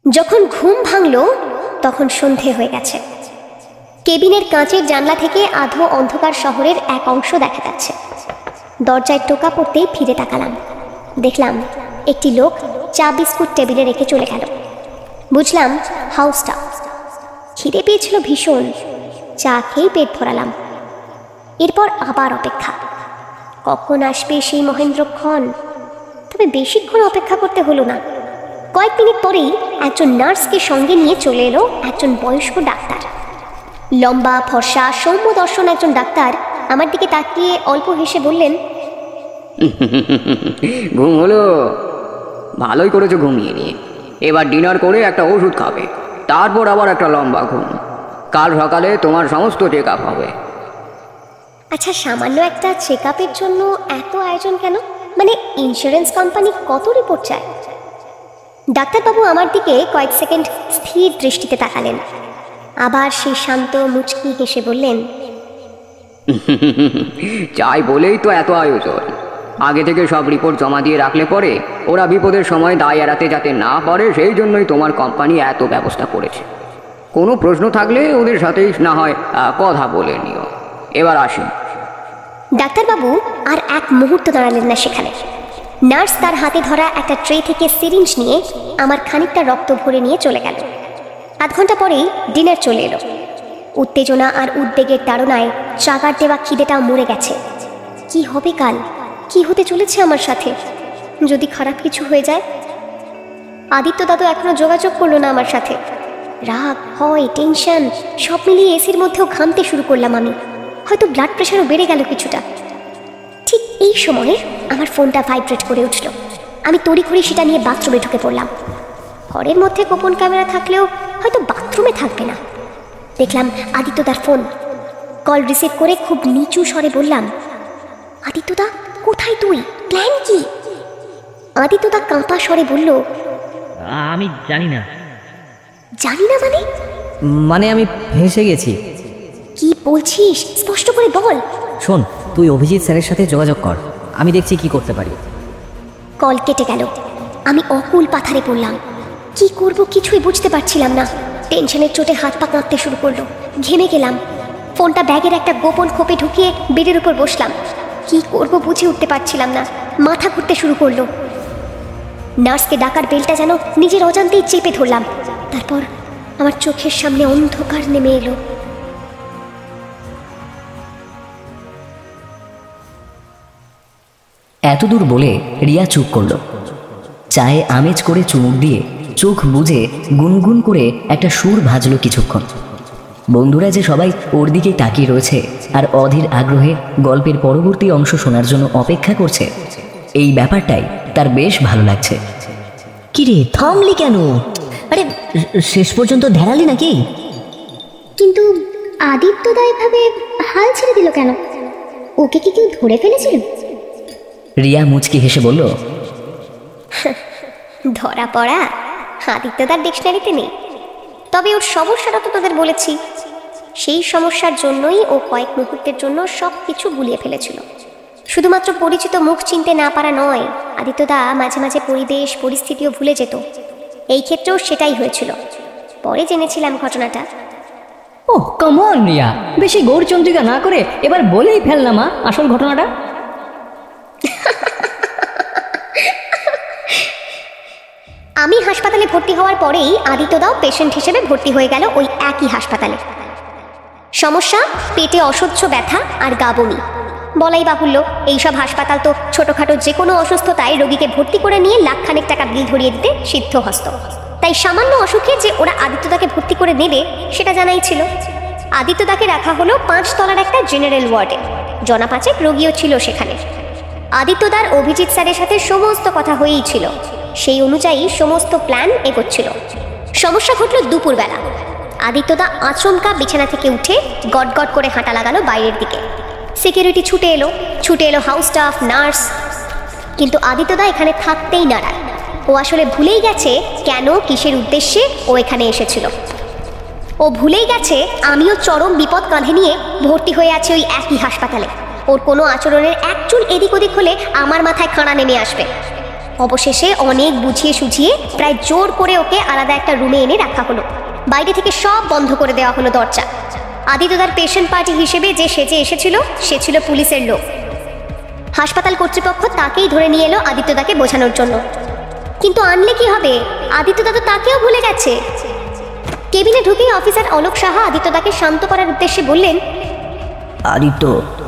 Speaker 4: যখন ঘুম ভাঙল তখন সন্ধে হয়ে গেছে। কেবিনের কাঁচের জানলা থেকে আধো অন্ধকার শহরের এক অংশ দেখা যাচ্ছে। দরজায় টোকা পড়তেই ফিরে তাকালাম। দেখলাম একটি লোক চা বিস্কুট টেবিলে রেখে চলে গেল। বুঝলাম হাউসটা। খিদে পেয়েছিল ভীষণ, চা খেয়ে পেট ভরালাম। এরপর আবার অপেক্ষা, কখন আসবে সেই মহেন্দ্রক্ষণ। তবে বেশিক্ষণ অপেক্ষা করতে হলো না। কয়েক মিনিট পরেই একজন নার্সকে সঙ্গে নিয়ে চলে এলো একজন বয়স্ক ডাক্তার। লম্বা ফর্সা সৌম্য দর্শন একজন ডাক্তার আমার দিকে তাকিয়ে অল্প হেসে বললেন,
Speaker 5: ঘুম হলো? ভালোই করেছো ঘুমিয়ে নিয়ে। এবার ডিনার করে একটা ওষুধ খাবে, তারপর আবার একটা লম্বা ঘুম। কাল সকালে তোমার সমস্ত চেক আপ হবে।
Speaker 4: আচ্ছা, সামান্য একটা চেক আপের জন্য এত আয়োজন কেন? মানে ইন্স্যুরেন্স কোম্পানি কত রিপোর্ট চায়? ডাক্তারবাবু আমার দিকে কয়েক সেকেন্ড স্থির দৃষ্টিতে তাকালেন। আবার সেই শান্ত মুচকি হেসে বললেন,
Speaker 5: চাই বলেই তো এত আয়োজন। আগে থেকে সব রিপোর্ট জমা দিয়ে রাখলে পরে ওরা বিপদের সময় দায় এড়াতে যাতে না পারে, সেই জন্যই তোমার কোম্পানি এত ব্যবস্থা করেছে। কোনো প্রশ্ন থাকলে ওদের সাথেই না হয় কথা বলে নিও। এবার আসি।
Speaker 4: ডাক্তারবাবু আর এক মুহূর্ত দাঁড়ালেন না সেখানে। নার্স তার হাতে ধরা একটা ট্রে থেকে সিরিঞ্জ নিয়ে আমার খানিকটা রক্ত ভরে নিয়ে চলে গেল। আধ ঘন্টা পরেই ডিনার চলে এলো। উত্তেজনা আর উদ্বেগের তাড়নায় চাগার দেওয়া খিদেটাও মরে গেছে। কি হবে কাল? কি হতে চলেছে আমার সাথে? যদি খারাপ কিছু হয়ে যায়? আদিত্য দাদু এখনো যোগাযোগ করলো না আমার সাথে। রাগ, ভয়, টেনশন সব মিলিয়ে এসির মধ্যেও ঘামতে শুরু করলাম আমি। হয়তো ব্লাড প্রেশারও বেড়ে গেল কিছুটা। ঠিক এই সময়ে আমার ফোনটা ভাইব্রেট করে উঠল। আমি তড়িঘড়ি সেটা নিয়ে বাথরুমে ঢুকে পড়লাম। ঘরের মধ্যে গোপন ক্যামেরা থাকলেও হয়তো বাথরুমে থাকবে না। দেখলাম আদিত্যদার ফোন। কল রিসিভ করে খুব নিচু স্বরে বললাম, আদিত্যদা কোথায় তুই? প্ল্যান কি? আদিত্যদা কাঁপা স্বরে বলল,
Speaker 6: আমি জানি না।
Speaker 4: জানি না মানে?
Speaker 2: মানে আমি ভেসে গেছি।
Speaker 4: কি বলছিস? স্পষ্ট করে বল।
Speaker 2: শোন, তুই অভিজিৎ স্যারের সাথে যোগাযোগ কর, আমি দেখছি কি করতে পারি।
Speaker 4: কল কেটে গেল। আমি অকুল পাথারে পড়লাম। কি করব কিছুই বুঝতে পারছিলাম না। টেনশনের চোটে হাত পা কাঁপতে শুরু করলো। ঘেমে গেলাম। ফোনটা ব্যাগের একটা গোপন খোপে ঢুকিয়ে বেডের উপর বসলাম। কি করব বুঝে উঠতে পারছিলাম না। মাথা ঘুরতে শুরু করলো। নার্সকে ডাকার বেলটা যেন নিজের অজান্তেই চেপে ধরলাম। তারপর আমার চোখের সামনে অন্ধকার নেমে এলো।
Speaker 1: এতদূর বলে রিয়া চুপ করল। চায়ে আমেজ করে চুমুক দিয়ে চোখ বুজে গুনগুন করে একটা সুর ভাজল কিছুক্ষণ। বন্ধুরা যে সবাই ওর দিকে তাকিয়ে রয়েছে আর অধীর আগ্রহে গল্পের পরবর্তী অংশ শোনার জন্য অপেক্ষা করছে, এই ব্যাপারটাই তার বেশ ভালো লাগছে।
Speaker 3: কিরে থামলি কেন? আরে শেষ পর্যন্ত ধেরালি নাকি?
Speaker 7: কিন্তু আদিত্যদা এভাবে হাল ছেড়ে দিল কেন? ওকে কি কেউ ধরে ফেলেছিল?
Speaker 1: রিয়া মুচকি হেসে বলল,
Speaker 4: ধরা পড়া আদিত্যদার ডিকশনারিতে নেই। তবে ওর সমস্যাটা তো তোদের বলেছি। সেই সমস্যার জন্যই ও কয়েক মুহূর্তের জন্য সব কিছু গুলিয়ে ফেলেছিল। শুধুমাত্র পরিচিত মুখ চিনতে না পারা নয়, আদিত্যদা মাঝে মাঝে পরিবেশ পরিস্থিতিও ভুলে যেত। এই ক্ষেত্রেও সেটাই হয়েছিল। পরে জেনেছিলাম ঘটনাটা।
Speaker 2: ওহ কাম অন রিয়া, বেশি গৌরচন্দ্রিকা না করে এবার বলেই ফেল না মা আসল ঘটনাটা।
Speaker 4: আমি হাসপাতালে ভর্তি হওয়ার পরেই আদিত্যদাও পেশেন্ট হিসেবে ভর্তি হয়ে গেল ওই একই হাসপাতালে। সমস্যা পেটে অসহ্য ব্যথা আর গা বমি। বলাই বাহুল্য, এইসব হাসপাতাল তো ছোটখাটো যে কোনো অসুস্থতায় রোগীকে ভর্তি করে নিয়ে লাখখানেক টাকা বিল ধরিয়ে দিতে সিদ্ধহস্ত। তাই সামান্য অসুখে যে ওরা আদিত্যদাকে ভর্তি করে নেবে সেটা জানাই ছিল। আদিত্যদাকে রাখা হলো 5 তলার একটা জেনারেল ওয়ার্ডে। জনা 5 রোগীও ছিল সেখানে। আদিত্যদার অভিজিৎ স্যারের সাথে সমস্ত কথা হয়েই ছিল। সেই অনুযায়ী সমস্ত প্ল্যান এগোচ্ছিল। সমস্যা ঘটল দুপুরবেলা। আদিত্যদা আচমকা বিছানা থেকে উঠে গটগট করে হাঁটা লাগালো বাইরের দিকে। সিকিউরিটি ছুটে এলো হাউস স্টাফ, নার্স। কিন্তু আদিত্যদা এখানে থাকতেই নারায়। ও আসলে ভুলেই গেছে কেন, কিসের উদ্দেশ্যে ও এখানে এসেছিল। ও ভুলেই গেছে আমিও চরম বিপদ কাঁধে নিয়ে ভর্তি হয়ে আছি ওই একই হাসপাতালে। ওর কোনো আচরণের এক চুল এদিক ওদিক হলে আমার মাথায় খাড়া নেমে আসবে। অবশেষে অনেক বুঝিয়ে সুঝিয়ে প্রায় জোর করে ওকে আলাদা একটা রুমে এনে রাখা হলো। বাইরে থেকে সব বন্ধ করে দেওয়া হলো দরজা। আদিত্যদার পেশেন্ট পার্টি হিসেবে যে সেজে এসেছিল সে ছিল পুলিশের লোক। হাসপাতাল কর্তৃপক্ষ তাকেই ধরে নিয়ে এলো আদিত্যদাকে বোঝানোর জন্য। কিন্তু আনলে কি হবে, আদিত্যদা তো তাকেও ভুলে গেছে। কেবিনে ঢুকেই অফিসার অলোক সাহা আদিত্যদাকে শান্ত করার উদ্দেশ্যে বললেন,
Speaker 1: আদিত্য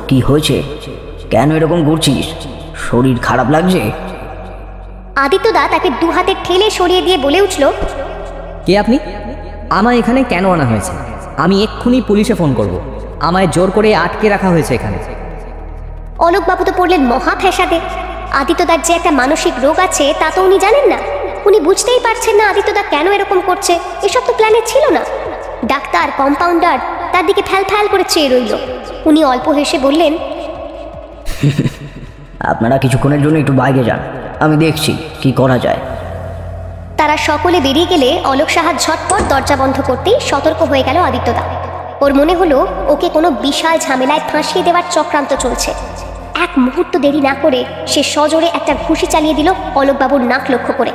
Speaker 1: কি হয়েছে? কেন এরকম করছিস? শরীর খারাপ লাগছে?
Speaker 4: আদিত্যদা তাকে দু হাতে ঠেলে সরিয়ে দিয়ে বলে উঠল,
Speaker 2: কে আপনি? আমায় এখানে কেন আনা হয়েছে? আমি এক্ষুনি পুলিশে ফোন করব। আমায় জোর করে আটকে রাখা হয়েছে এখানে।
Speaker 4: অলোকবাবু তো পড়লেন মহা ফ্যাসাদে। আদিত্যদার যে একটা মানসিক রোগ আছে তা তো উনি জানেন না। উনি বুঝতেই পারছেন না আদিত্যদা কেন এরকম করছে। এসব তো প্ল্যানে ছিল না। ডাক্তার, কম্পাউন্ডার তার দিকে ফ্যাল ফ্যাল করে চেয়ে রইল। উনি অল্প হেসে বললেন,
Speaker 1: আপনারা কিছুক্ষণের জন্য একটু বাইরে যান, আমি দেখছি কি করা যায়।
Speaker 4: তারা সকলে বেরিয়ে গেলে অলোক সাহা ঝটপট দরজা বন্ধ করতেই সতর্ক হয়ে গেল আদিত্যদা। ওর মনে হলো ওকে কোনো বিশাল ঝামেলায় ফাঁসিয়ে দেওয়ার চক্রান্ত চলছে। এক মুহূর্ত দেরি না করে সে সজোরে একটা ঘুষি চালিয়ে দিল অলোকবাবুর নাক লক্ষ্য করে।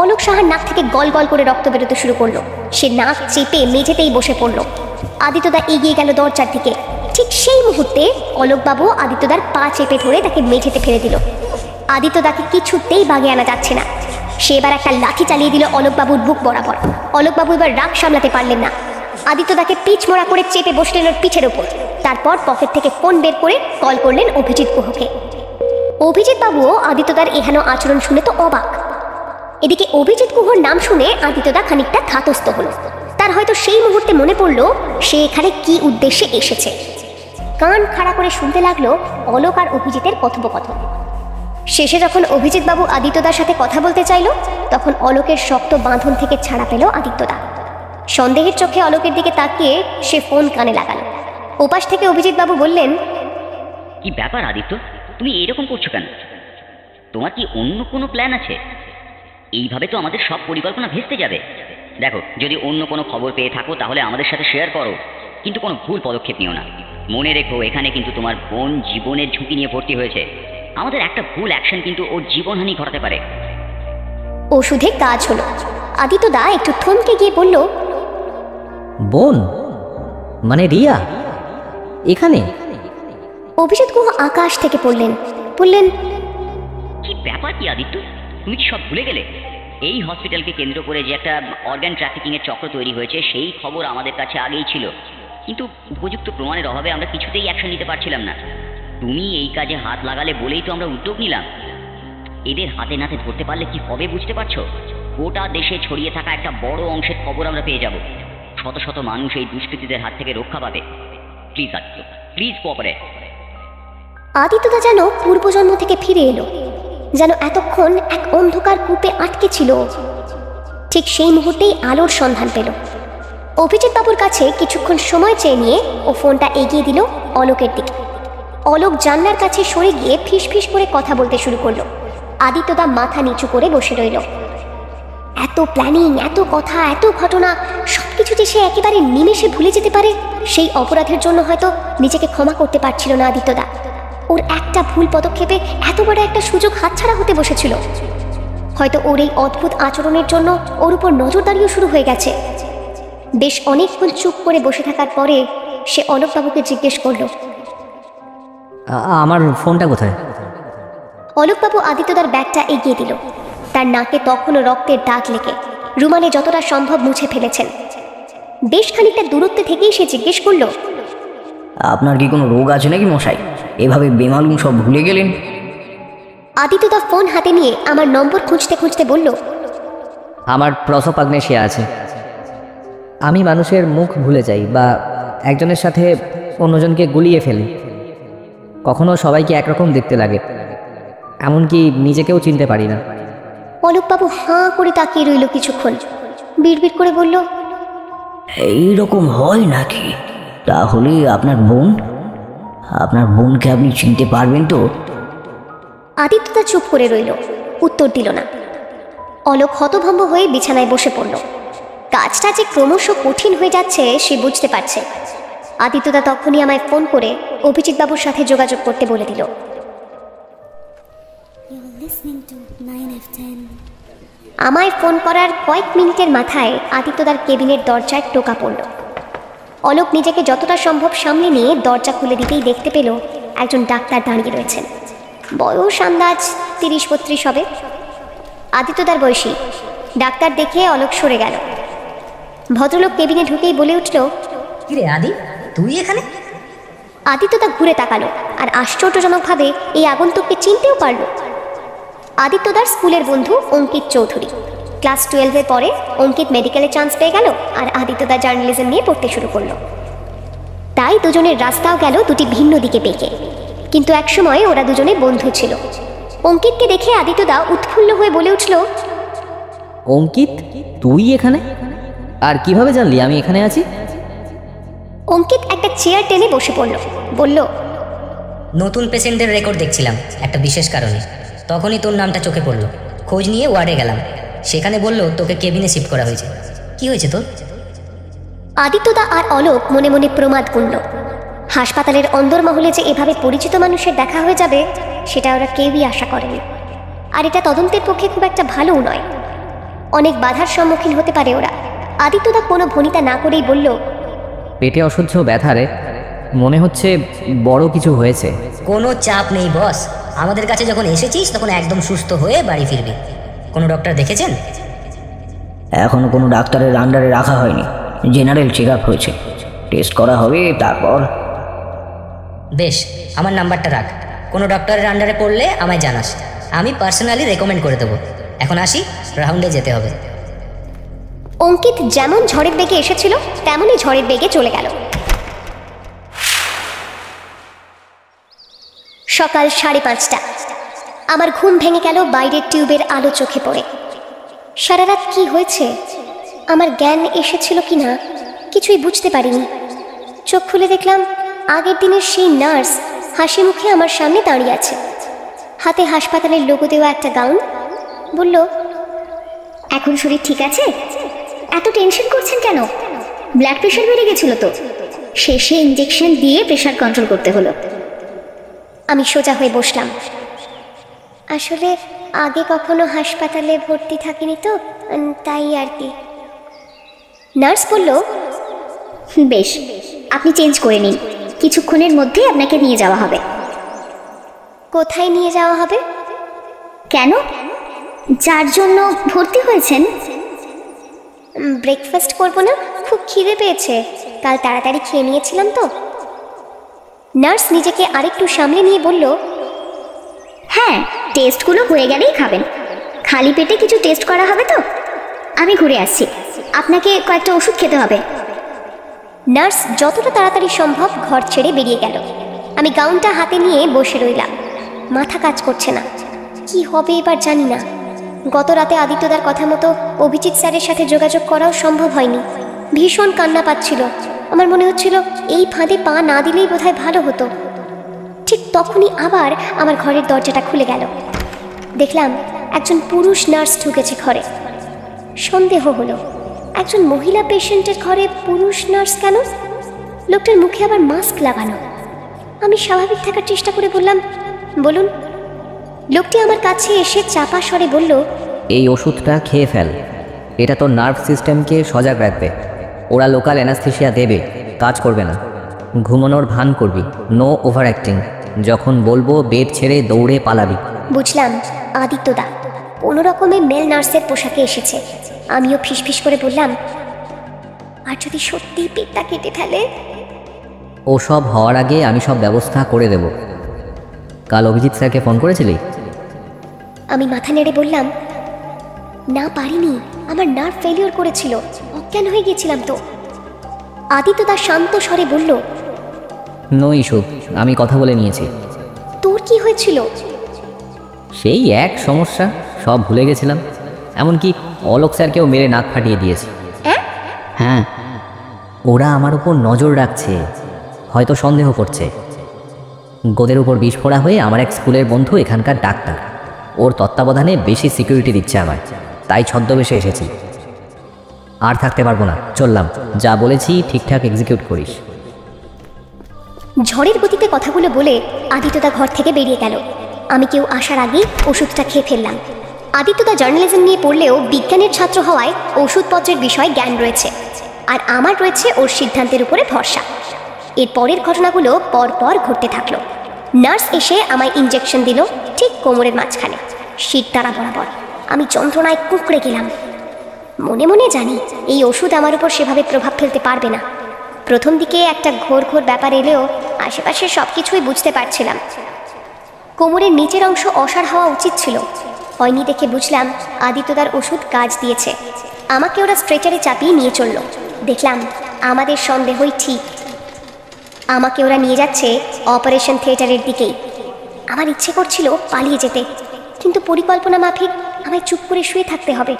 Speaker 4: অলোক সাহার নাক থেকে গল গল করে রক্ত বেরোতে শুরু করলো। সে নাক চেপে মেঝেতেই বসে পড়ল। আদিত্যদা এগিয়ে গেল দরজার দিকে। ঠিক সেই মুহূর্তে অলোকবাবু আদিত্যদার পা চেপে ধরে তাকে মেঝেতে ফেলে দিল। আদিত্যদাকে কিছুতেই বাগে আনা যাচ্ছে না। সে এবার একটা লাঠি চালিয়ে দিল অলোকবাবুর বুক বরাবর। অলোকবাবু এবার রাগ সামলাতে পারলেন না, আদিত্যদাকে পিচ মোড়া করে চেপে বসলেন ওর পিঠের ওপর। তারপর পকেট থেকে ফোন বের করে কল করলেন অভিজিৎ গুহকে। অভিজিৎ বাবুও আদিত্যদার এহেন আচরণ শুনে তো অবাক। এদিকে অভিজিৎ গুহর নাম শুনে আদিত্যদা খানিকটা ধাতস্থ হলো। তার হয়তো সেই মুহূর্তে মনে পড়ল সে এখানে কি উদ্দেশ্যে এসেছে। কান খাড়া করে শুনতে লাগলো অলোক আর অভিজিতের কথোপকথন। শেষে যখন অভিজিৎ বাবু আদিত্যদার সাথে কথা বলতে চাইল, তখন অলোকের শক্ত বাঁধন থেকে ছাড়া পেল আদিত্যদা। সন্দেহের চোখে অলোকের দিকে তাকিয়ে সে ফোন কানে লাগালো। ওপাশ থেকে অভিজিৎ বাবু বললেন,
Speaker 11: কি ব্যাপার আদিত্য, তুমি এরকম করছো কেন? তোমার কি অন্য কোনো প্ল্যান আছে? এইভাবে তো আমাদের সব পরিকল্পনা ভেস্তে যাবে। দেখো, যদি অন্য কোনো খবর পেয়ে থাকো তাহলে আমাদের সাথে শেয়ার করো, কিন্তু কোনো ভুল পদক্ষেপ নিও না। মনে রেখো, এখানে কিন্তু তোমার বোন জীবনের ঝুঁকি নিয়ে ভর্তি হয়েছে। আমাদের একটা ভুল অ্যাকশন কিন্তু ওর জীবনহানি ঘটাতে পারে।
Speaker 4: ওষুধে কাজ হলো। আদিত্যদা একটু থমকে গিয়ে বলল,
Speaker 2: বোন মানে রিয়া এখানে?
Speaker 4: অভিজিৎ গুহ আকাশ থেকে পড়লেন, বললেন,
Speaker 11: কি ব্যাপার কি আদিত্য, তুমি কি সব ভুলে গেলে? এই হসপিটালকে কেন্দ্র করে যে একটা অর্গান ট্রাফিকিং এর চক্র তৈরি হয়েছে, সেই খবর আমাদের কাছে আগেই ছিল, কিন্তু উপযুক্ত প্রমাণের অভাবে আমরা কিছুতেই অ্যাকশন নিতে পারছিলাম না। তুমি এই কাজে হাত লাগালে বলেই তো আমরা উদ্যোগ নিলাম। এদের হাতে নাতে ধরতে পারলে কি হবে বুঝতে পারছো? গোটা দেশে ছড়িয়ে থাকা একটা বড় অংশের খবর আমরা পেয়ে যাব। শত শত মানুষ এই দুষ্কৃতীদের হাত থেকে রক্ষা পাবে। Please Aditya, please cooperate.
Speaker 4: আদিত্যদা যেন পূর্বজন্ম থেকে ফিরে এলো, যেন এতক্ষণ এক অন্ধকার কূপে আটকে ছিল। ঠিক সেই মুহূর্তেই আলোর সন্ধান পেল। অভিজিৎ বাবুর কাছে কিছুক্ষণ সময় চেয়ে নিয়ে ও ফোনটা এগিয়ে দিল অলোকের দিকে। অলোক জানলার কাছে সরে গিয়ে ফিস ফিস করে কথা বলতে শুরু করলো। আদিত্যদা মাথা নিচু করে বসে রইল। এত প্ল্যানিং, এত কথা, এত ঘটনা, সবকিছু যে সে একেবারে নিমেষে ভুলে যেতে পারে, সেই অপরাধের জন্য হয়তো নিজেকে ক্ষমা করতে পারছিল না আদিত্যদা। ওর একটা ভুল পদক্ষেপে এত বড় একটা সুযোগ হাতছাড়া হতে বসেছিল। হয়তো ওর এই অদ্ভুত আচরণের জন্য ওর উপর নজরদারিও শুরু হয়ে গেছে। বেশ অনেকক্ষণ চুপ করে বসে থাকার পরে সে অলোকবাবুকে জিজ্ঞেস করল,
Speaker 2: আমার ফোনটা কোথায়?
Speaker 4: অলোকবাবু আদিত্যদার ব্যাগটা এগিয়ে দিল। তার নাকে তখনও রক্তের দাগ লেগে, রুমালে যতটা সম্ভব মুছে ফেলেছেন। বেশ খানিকটা দূরত্বে থেকেই সে জিজ্ঞেস করল,
Speaker 1: আপনার কি কোনো রোগ আছে নাকি মশাই? এভাবে বেমালুম সব ভুলে গেলেন?
Speaker 4: আদিত্যদা ফোন হাতে নিয়ে আমার নম্বর খুঁজতে খুঁজতে বলল,
Speaker 2: আমার প্রসোপাগনেশিয়া আছে। আমি মানুষের মুখ ভুলে যাই বা একজনের সাথে অন্যজনকে গুলিয়ে ফেলি। কখনো সবাইকে একরকম দেখতে লাগে, এমনকি নিজেকেও চিনতে পারি না।
Speaker 4: অলোকবাবু হাঁ করে তাকিয়ে রইল কিছুক্ষণ, বিড়বিড় করে বলল,
Speaker 1: এইরকম হয় নাকি? তাহলে আপনার বোনকে আপনি চিনতে পারবেন তো?
Speaker 4: আদিত্যদা চুপ করে রইল, উত্তর দিল না। অলোক হতভম্ব হয়ে বিছানায় বসে পড়ল। কাজটা যে ক্রমশ কঠিন হয়ে যাচ্ছে সে বুঝতে পারছে। আদিত্যদা তখনই আমায় ফোন করে অভিজিৎ বাবুর সাথে যোগাযোগ করতে বলে দিল। আমায় ফোন করার কয়েক মিনিটের মাথায় আদিত্যদার কেবিনের দরজায় টোকা পড়ল। অলোক নিজেকে যতটা সম্ভব সামলে নিয়ে দরজা খুলে দিতেই দেখতে পেল একজন ডাক্তার দাঁড়িয়ে রয়েছেন। বয়স আন্দাজ 30-32 হবে। আদিত্যদার বয়সী। ডাক্তার দেখে অলোক সরে গেল। ভদ্রলোক কেবিনে ঢুকেই বলে উঠল,
Speaker 3: কিরে আদি, তুই এখানে?
Speaker 4: আদিত্যদা ঘুরে তাকালো আর আশ্চর্যজনকভাবে এই আগন্তুককে চিনতেও পারল। আদিত্যদার স্কুলের বন্ধু অঙ্কিত চৌধুরী। ক্লাস 12-এ পরে অঙ্কিত মেডিকেলে চান্স পেয়ে গেল আর আদিত্যদা জার্নালিজম নিয়ে পড়তে শুরু করলো। তাই দুজনের রাস্তাও গেল দুটি ভিন্ন দিকে বেঁকে, কিন্তু একসময় ওরা দুজনে বন্ধু ছিল। অঙ্কিতকে দেখে আদিত্যদা উৎফুল্ল হয়ে বলে উঠল,
Speaker 2: অঙ্কিত, তুই এখানে? আর কিভাবে জানলি আমি এখানে আছি?
Speaker 4: অঙ্কিত একটা চেয়ার টেনে বসে পড়ল, বলল,
Speaker 3: নতুন পেশেন্টদের রেকর্ড দেখছিলাম একটা বিশেষ কারণে, তখনই তোর নামটা চোখে পড়লো। খোঁজ নিয়ে ওয়ার্ডে গেলাম, সেখানে বললো তোকে কেবিনে শিফট করা হয়েছে। কি হয়েছে তোর?
Speaker 4: আদিত্যদা আর অলোক মনে মনে প্রমাদ গুনল। হাসপাতালের অন্দরমহলে যে এভাবে পরিচিত মানুষের দেখা হয়ে যাবে সেটা ওরা কেউই আশা করেনি। আর এটা তদন্তের পক্ষে খুব একটা ভালোও নয়। অনেক বাধার সম্মুখীন হতে পারে ওরা। আদিত্যদা কোনো ভনিতা না করেই বলল,
Speaker 2: পেটে অসহ্য ব্যথা রে, মনে হচ্ছে বড় কিছু হয়েছে।
Speaker 3: কোনো চাপ নেই বস, আমাদের কাছে যখন এসেছিস তখন একদম সুস্থ হয়ে বাড়ি ফিরবি,
Speaker 12: কোনো ডক্টর দেখেছেন?
Speaker 1: এখনো কোনো ডাক্তারের আন্ডারে রাখা হয়নি, জেনারেল চেক আপ হয়েছে, টেস্ট করা হবে তারপর।
Speaker 12: বেশ, আমার নাম্বারটা রাখ, কোনো ডক্টরের আন্ডারে পড়লে আমায় জানাস, আমি পার্সোনালি রেকমেন্ড করে দেবো। এখন আসি, রাউন্ডে যেতে হবে।
Speaker 4: অঙ্কিত যেমন ঝড়ের বেগে এসেছিল তেমনই ঝড়ের বেগে চলে গেল। সকাল 5:30। আমার ঘুম ভেঙে গেল বাইরের টিউবের আলো চোখে পড়ে। সারা রাত কি হয়েছে, আমার জ্ঞান এসেছিল কি না কিছুই বুঝতে পারিনি। চোখ খুলে দেখলাম আগের দিনের সেই নার্স হাসি মুখে আমার সামনে দাঁড়িয়ে আছে, হাতে হাসপাতালের লোগো দেওয়া একটা গাউন। বলল,
Speaker 10: এখন শরীর ঠিক আছে? এত টেনশন করছেন কেন? ব্লাড প্রেশার বেড়ে গেছিল তো, শেষে ইঞ্জেকশন দিয়ে প্রেশার কন্ট্রোল করতে হলো।
Speaker 4: আমি সোজা হয়ে বসলাম। আসলে আগে কখনো হাসপাতালে ভর্তি থাকিনি তো, তাই আর কি। নার্স বলল,
Speaker 10: বেশ, আপনি চেঞ্জ করে নিন, কিছুক্ষণের মধ্যে আপনাকে নিয়ে যাওয়া হবে।
Speaker 4: কোথায় নিয়ে যাওয়া হবে?
Speaker 10: কেন, যার জন্য ভর্তি হয়েছেন?
Speaker 4: ব্রেকফাস্ট করবো না, খুব খিদে পেয়েছে, কাল তাড়াতাড়ি খেয়ে নিয়েছিলাম তো। নার্স নিজেকে আরেকটু সামলে নিয়ে বলল,
Speaker 10: হ্যাঁ, টেস্টগুলো হয়ে গেলেই খাবেন, খালি পেটে কিছু টেস্ট করা হবে তো। আমি ঘুরে আসছি, আপনাকে কয়েকটা ওষুধ খেতে হবে।
Speaker 4: নার্স যতটা তাড়াতাড়ি সম্ভব ঘর ছেড়ে বেরিয়ে গেল। আমি গাউনটা হাতে নিয়ে বসে রইলাম, মাথা কাজ করছে না, কি হবে এবার জানি না। গত রাতে আদিত্যদার কথা মতো অভিজিৎ স্যারের সাথে যোগাযোগ করাও সম্ভব হয়নি। ভীষণ কান্না পাচ্ছিল, আমার মনে হচ্ছিল এই ফাঁদে পা না দিলেই বোধহয় ভালো হতো। ঠিক তখনই আবার আমার ঘরের দরজাটা খুলে গেল। দেখলাম একজন পুরুষ নার্স ঢুকেছে ঘরে। সন্দেহ হলো, একজন মহিলা পেশেন্টের ঘরে পুরুষ নার্স কেন? লোকটার মুখে আবার মাস্ক লাগানো। আমি স্বাভাবিক থাকার চেষ্টা করে বললাম, বলুন। লোকটি আমার কাছে এসে চাপা স্বরে বলল,
Speaker 2: এই ওষুধটা খেয়ে ফেল, এটা তোর নার্ভ সিস্টেমকে সজাগ রাখবে। ওরা লোকাল অ্যানাস্থেশিয়া দেবে, কাজ করবে না। ঘুমানোর ভান করবি, নো ওভার অ্যাক্টিং। যখন বলবো বেড ছেড়ে দৌড়ে পালাবি।
Speaker 4: বুঝলাম আদিত্যদা কোনো রকমে মেল নার্সের পোশাকে এসেছে। আমিও ফিসফিস করে বললাম, আর যদি সত্যি পেটটা কেটে ফেলে?
Speaker 2: ও সব হওয়ার আগে আমি সব ব্যবস্থা করে দেব। কাল অভিজিৎ স্যারকে ফোন করেছিলি?
Speaker 4: আমি মাথা নেড়ে বললাম, না পারিনি, আমার নার্ভ ফেলিওর করেছিল, অজ্ঞান হয়ে গেছিলাম তো। আদিত্যদা শান্ত স্বরে বলল,
Speaker 2: নো ইস্যু, আমি কথা বলে নিয়েছি।
Speaker 4: তোর কি হয়েছিল?
Speaker 2: সেই এক সমস্যা, সব ভুলে গেছিলাম। এমনকি অলোক স্যারকেও মেরে নাক ফাটিয়ে দিয়েছে। হ্যাঁ, ওরা আমার উপর নজর রাখছে, হয়তো সন্দেহ করছে। গোদের উপর বিষ ফোড়া হয়ে আমার এক স্কুলের বন্ধু এখানকার ডাক্তার, ওর তত্ত্বাবধানে বেশি সিকিউরিটি দিচ্ছে আমায়, তাই ছদ্মবেশে এসেছি। আর থাকতে পারবো না, চললাম। যা বলেছি ঠিকঠাক এক্সিকিউট করিস।
Speaker 4: ঝড়ের গতিতে কথাগুলো বলে আদিত্যদা ঘর থেকে বেরিয়ে গেল। আমি কেউ আসার আগেই ওষুধটা খেয়ে ফেললাম। আদিত্যদা জার্নালিজম নিয়ে পড়লেও বিজ্ঞানের ছাত্র হওয়ায় ওষুধপত্রের বিষয়ে জ্ঞান রয়েছে, আর আমার রয়েছে ওর সিদ্ধান্তের উপরে ভরসা। এর পরের ঘটনাগুলো পরপর ঘটতে থাকলো। নার্স এসে আমায় ইঞ্জেকশন দিল ঠিক কোমরের মাঝখানে, শীত তারা বরাবর। আমি যন্ত্রণায় কুঁকড়ে গেলাম। মনে মনে জানি এই ওষুধ আমার উপর সেভাবে প্রভাব ফেলতে পারবে না। প্রথম দিকে একটা ঘোর ঘোর ব্যাপার এলেও আশেপাশে সব কিছুই বুঝতে পারছিলাম। কোমরের নিচের অংশ অসাড় হওয়া উচিত ছিল, হয়নি দেখে বুঝলাম আদিত্যদার ওষুধ কাজ দিয়েছে। আমাকে ওরা স্ট্রেচারে চাপিয়ে নিয়ে চলল। দেখলাম আমাদের সন্দেহই ঠিক। আমাকে ওরা নিয়ে যাচ্ছে অপারেশন থিয়েটারের দিকেই। আমার ইচ্ছে করছিল পালিয়ে যেতে, কিন্তু পরিকল্পনা মাফিক আমায় চুপ করে শুয়ে থাকতে হবে।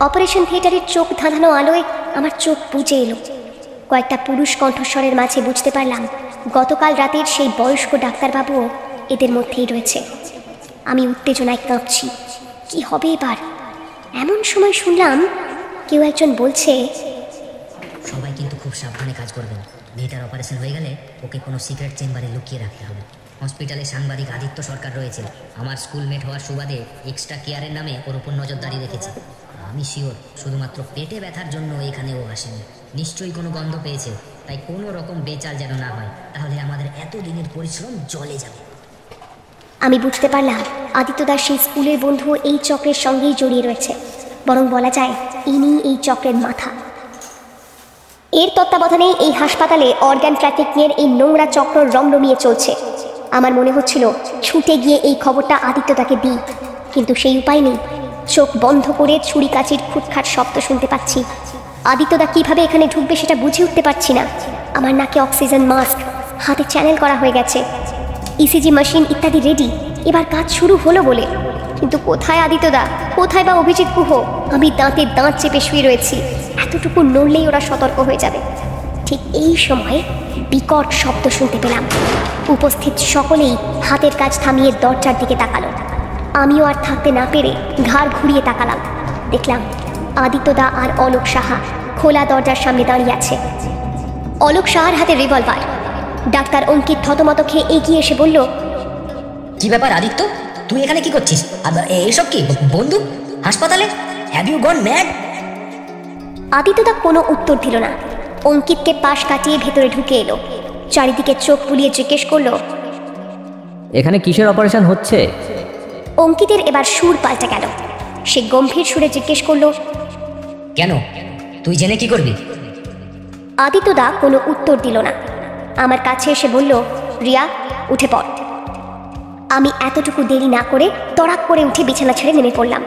Speaker 4: অপারেশন থিয়েটারের চোখ ধাঁধানো আলোয় আমার চোখ বুজে এলো। কয়েকটা পুরুষ কণ্ঠস্বরের মাঝে বুঝতে পারলাম গতকাল রাতের সেই বয়স্ক ডাক্তারবাবুও এদের মধ্যেই রয়েছে। আমি উত্তেজনায় কাঁপছি, কি হবে এবার? এমন সময় শুনলাম কেউ একজন বলছে,
Speaker 12: সবাই কিন্তু খুব সাবধানে কাজ করবেন। মেয়েটার অপারেশন হয়ে গেলে ওকে কোনো সিক্রেট চেম্বারে লুকিয়ে রাখতে হবে। হসপিটালে সাংবাদিক আদিত্য সরকার রয়েছে, আমার স্কুলমেট হওয়ার সুবাদে এক্সট্রা কেয়ারের নামে ওর উপর নজরদারি রেখেছে। আমি শিওর শুধুমাত্র পেটে ব্যথার জন্য এখানে ও আসেনি, নিশ্চয়ই কোনো গন্ধ পেয়েছে, তাই কোনো রকম বেচাল যেন না হয়, তাহলে আমাদের এত দিনের পরিশ্রম জলে যাবে।
Speaker 4: আমি বুঝতে পারলাম আদিত্যদার সেই স্কুলের বন্ধু এই চক্রের সঙ্গেই জড়িয়ে রয়েছে, বরং বলা যায় ইনি এই চক্রের মাথা। এর তত্ত্বাবধানেই এই হাসপাতালে অর্গান ট্রাফিকিংয়ের এই নোংরা চক্র রমরমিয়ে চলছে। আমার মনে হচ্ছিল ছুটে গিয়ে এই খবরটা আদিত্যদাকে দিই, কিন্তু সেই উপায় নেই। চোখ বন্ধ করে ছুরি কাচির খুটখাট শব্দ শুনতে পাচ্ছি। আদিত্যদা কিভাবে এখানে ঢুকবে সেটা বুঝে উঠতে পারছি না। আমার নাকে অক্সিজেন মাস্ক, হাতে চ্যানেল করা হয়ে গেছে, ইসিজি মেশিন ইত্যাদি রেডি। এবার কাজ শুরু হলো বলে, কিন্তু কোথায় আদিত্যদা, কোথায় বা অভিজিৎ গুহ? আমি দাঁতে দাঁত চেপে শুয়ে রয়েছি। এতটুকু নড়লেই ওরা সতর্ক হয়ে যাবে। ঠিক এই সময় বিকট শব্দ শুনতে পেলাম। উপস্থিত সকলেই হাতের কাজ থামিয়ে দরজার দিকে তাকালো। আমিও আর থাকতে না পেরে ঘাড় ঘুরিয়ে তাকালাম। দেখলাম আদিত্যদা আর অলোক সাহা খোলা দরজার সামনে দাঁড়িয়ে আছে। অলোক সাহার হাতে রিভলভার। ডাক্তার অঙ্কিত থতমত খেয়ে এগিয়ে এসে বলল,
Speaker 12: কি ব্যাপার আদিত্য, তুই এখানে কি করছিস? এসব কি বন্দুক হাসপাতালে? Have you gone mad?
Speaker 4: আদিত্যদা কোনো উত্তর দিল না। অঙ্কিতকে পাশ কাটিয়ে ভেতরে ঢুকে এলো। চারিদিকে চোখ বুলিয়ে জিজ্ঞেস করলো,
Speaker 2: এখানে কিসের অপারেশন হচ্ছে?
Speaker 4: অঙ্কিতের এবার সুর পাল্টে গেল। সে গম্ভীর সুরে জিজ্ঞেস করলো,
Speaker 12: কেন? তুই জেনে কি করবি?
Speaker 4: আদিত্যদা কোনো উত্তর দিল না। আমার কাছে এসে বলল, রিয়া উঠে পড়। আমি এতটুকু দেরি না করে তড়াক করে উঠে বিছানা ছেড়ে নেমে পড়লাম।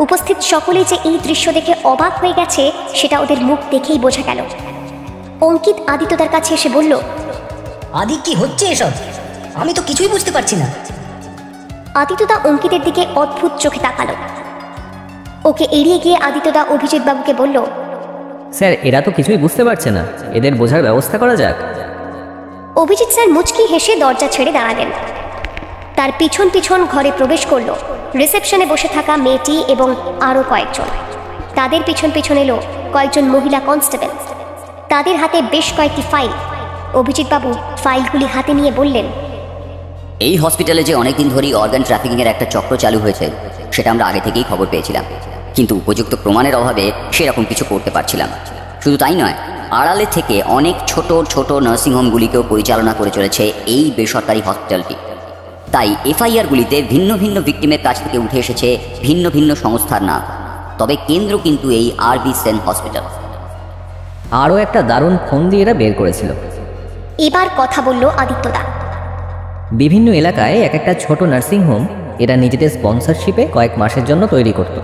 Speaker 4: উপস্থিত সকলেই যে এই দৃশ্য দেখে অবাক হয়ে গেছে সেটা ওদের মুখ দেখেই বোঝা গেল। অঙ্কিত আদিত্যদার কাছে এসে বলল,
Speaker 12: আদি কি হচ্ছে এসব? আমি তো কিছুই বুঝতে পারছি না।
Speaker 4: আদিত্যদা অঙ্কিতের দিকে অদ্ভুত চোখে তাকালো। ওকে এড়িয়ে গিয়ে আদিত্যদা অভিজিৎ বাবুকে বলল,
Speaker 2: স্যার এরা তো কিছুই বুঝতে পারছে না, এদের বোঝার ব্যবস্থা করা যাক।
Speaker 4: অভিজিৎ স্যার মুচকি হেসে দরজা ছেড়ে দাঁড়ালেন। তার পিছন পিছন ঘরে প্রবেশ করলো রিসেপশনে বসে থাকা মেয়েটি এবং আরও কয়েকজন। তাদের পিছন পিছন এলো কয়েকজন মহিলা কনস্টেবল। তাদের হাতে বেশ কয়েকটি ফাইল। অভিজিৎবাবু ফাইলগুলি হাতে নিয়ে বললেন,
Speaker 11: এই হসপিটালে যে অনেকদিন ধরেই অর্গান ট্রাফিকিংয়ের একটা চক্র চালু হয়েছে সেটা আমরা আগে থেকেই খবর পেয়েছিলাম, কিন্তু উপযুক্ত প্রমাণের অভাবে সেরকম কিছু করতে পারছিলাম। শুধু তাই নয়, আড়ালে থেকে অনেক ছোট ছোট নার্সিংহোমগুলিকেও পরিচালনা করে চলেছে এই বেসরকারি হসপিটালটি। তাই এফআইআরগুলিতে ভিন্ন ভিন্ন ভিকটিমের কাছ থেকে উঠে এসেছে ভিন্ন ভিন্ন সংস্থার নাম, তবে কেন্দ্র কিন্তু এই আরবি সেন হসপিটাল।
Speaker 2: আরও একটা দারুণ ফোন দিয়ে এরা বের করেছিল।
Speaker 4: এবার কথা বলল আদিত্যদা।
Speaker 2: বিভিন্ন এলাকায় এক একটা ছোট নার্সিংহোম এরা নিজেদের স্পন্সরশিপে কয়েক মাসের জন্য তৈরি করত।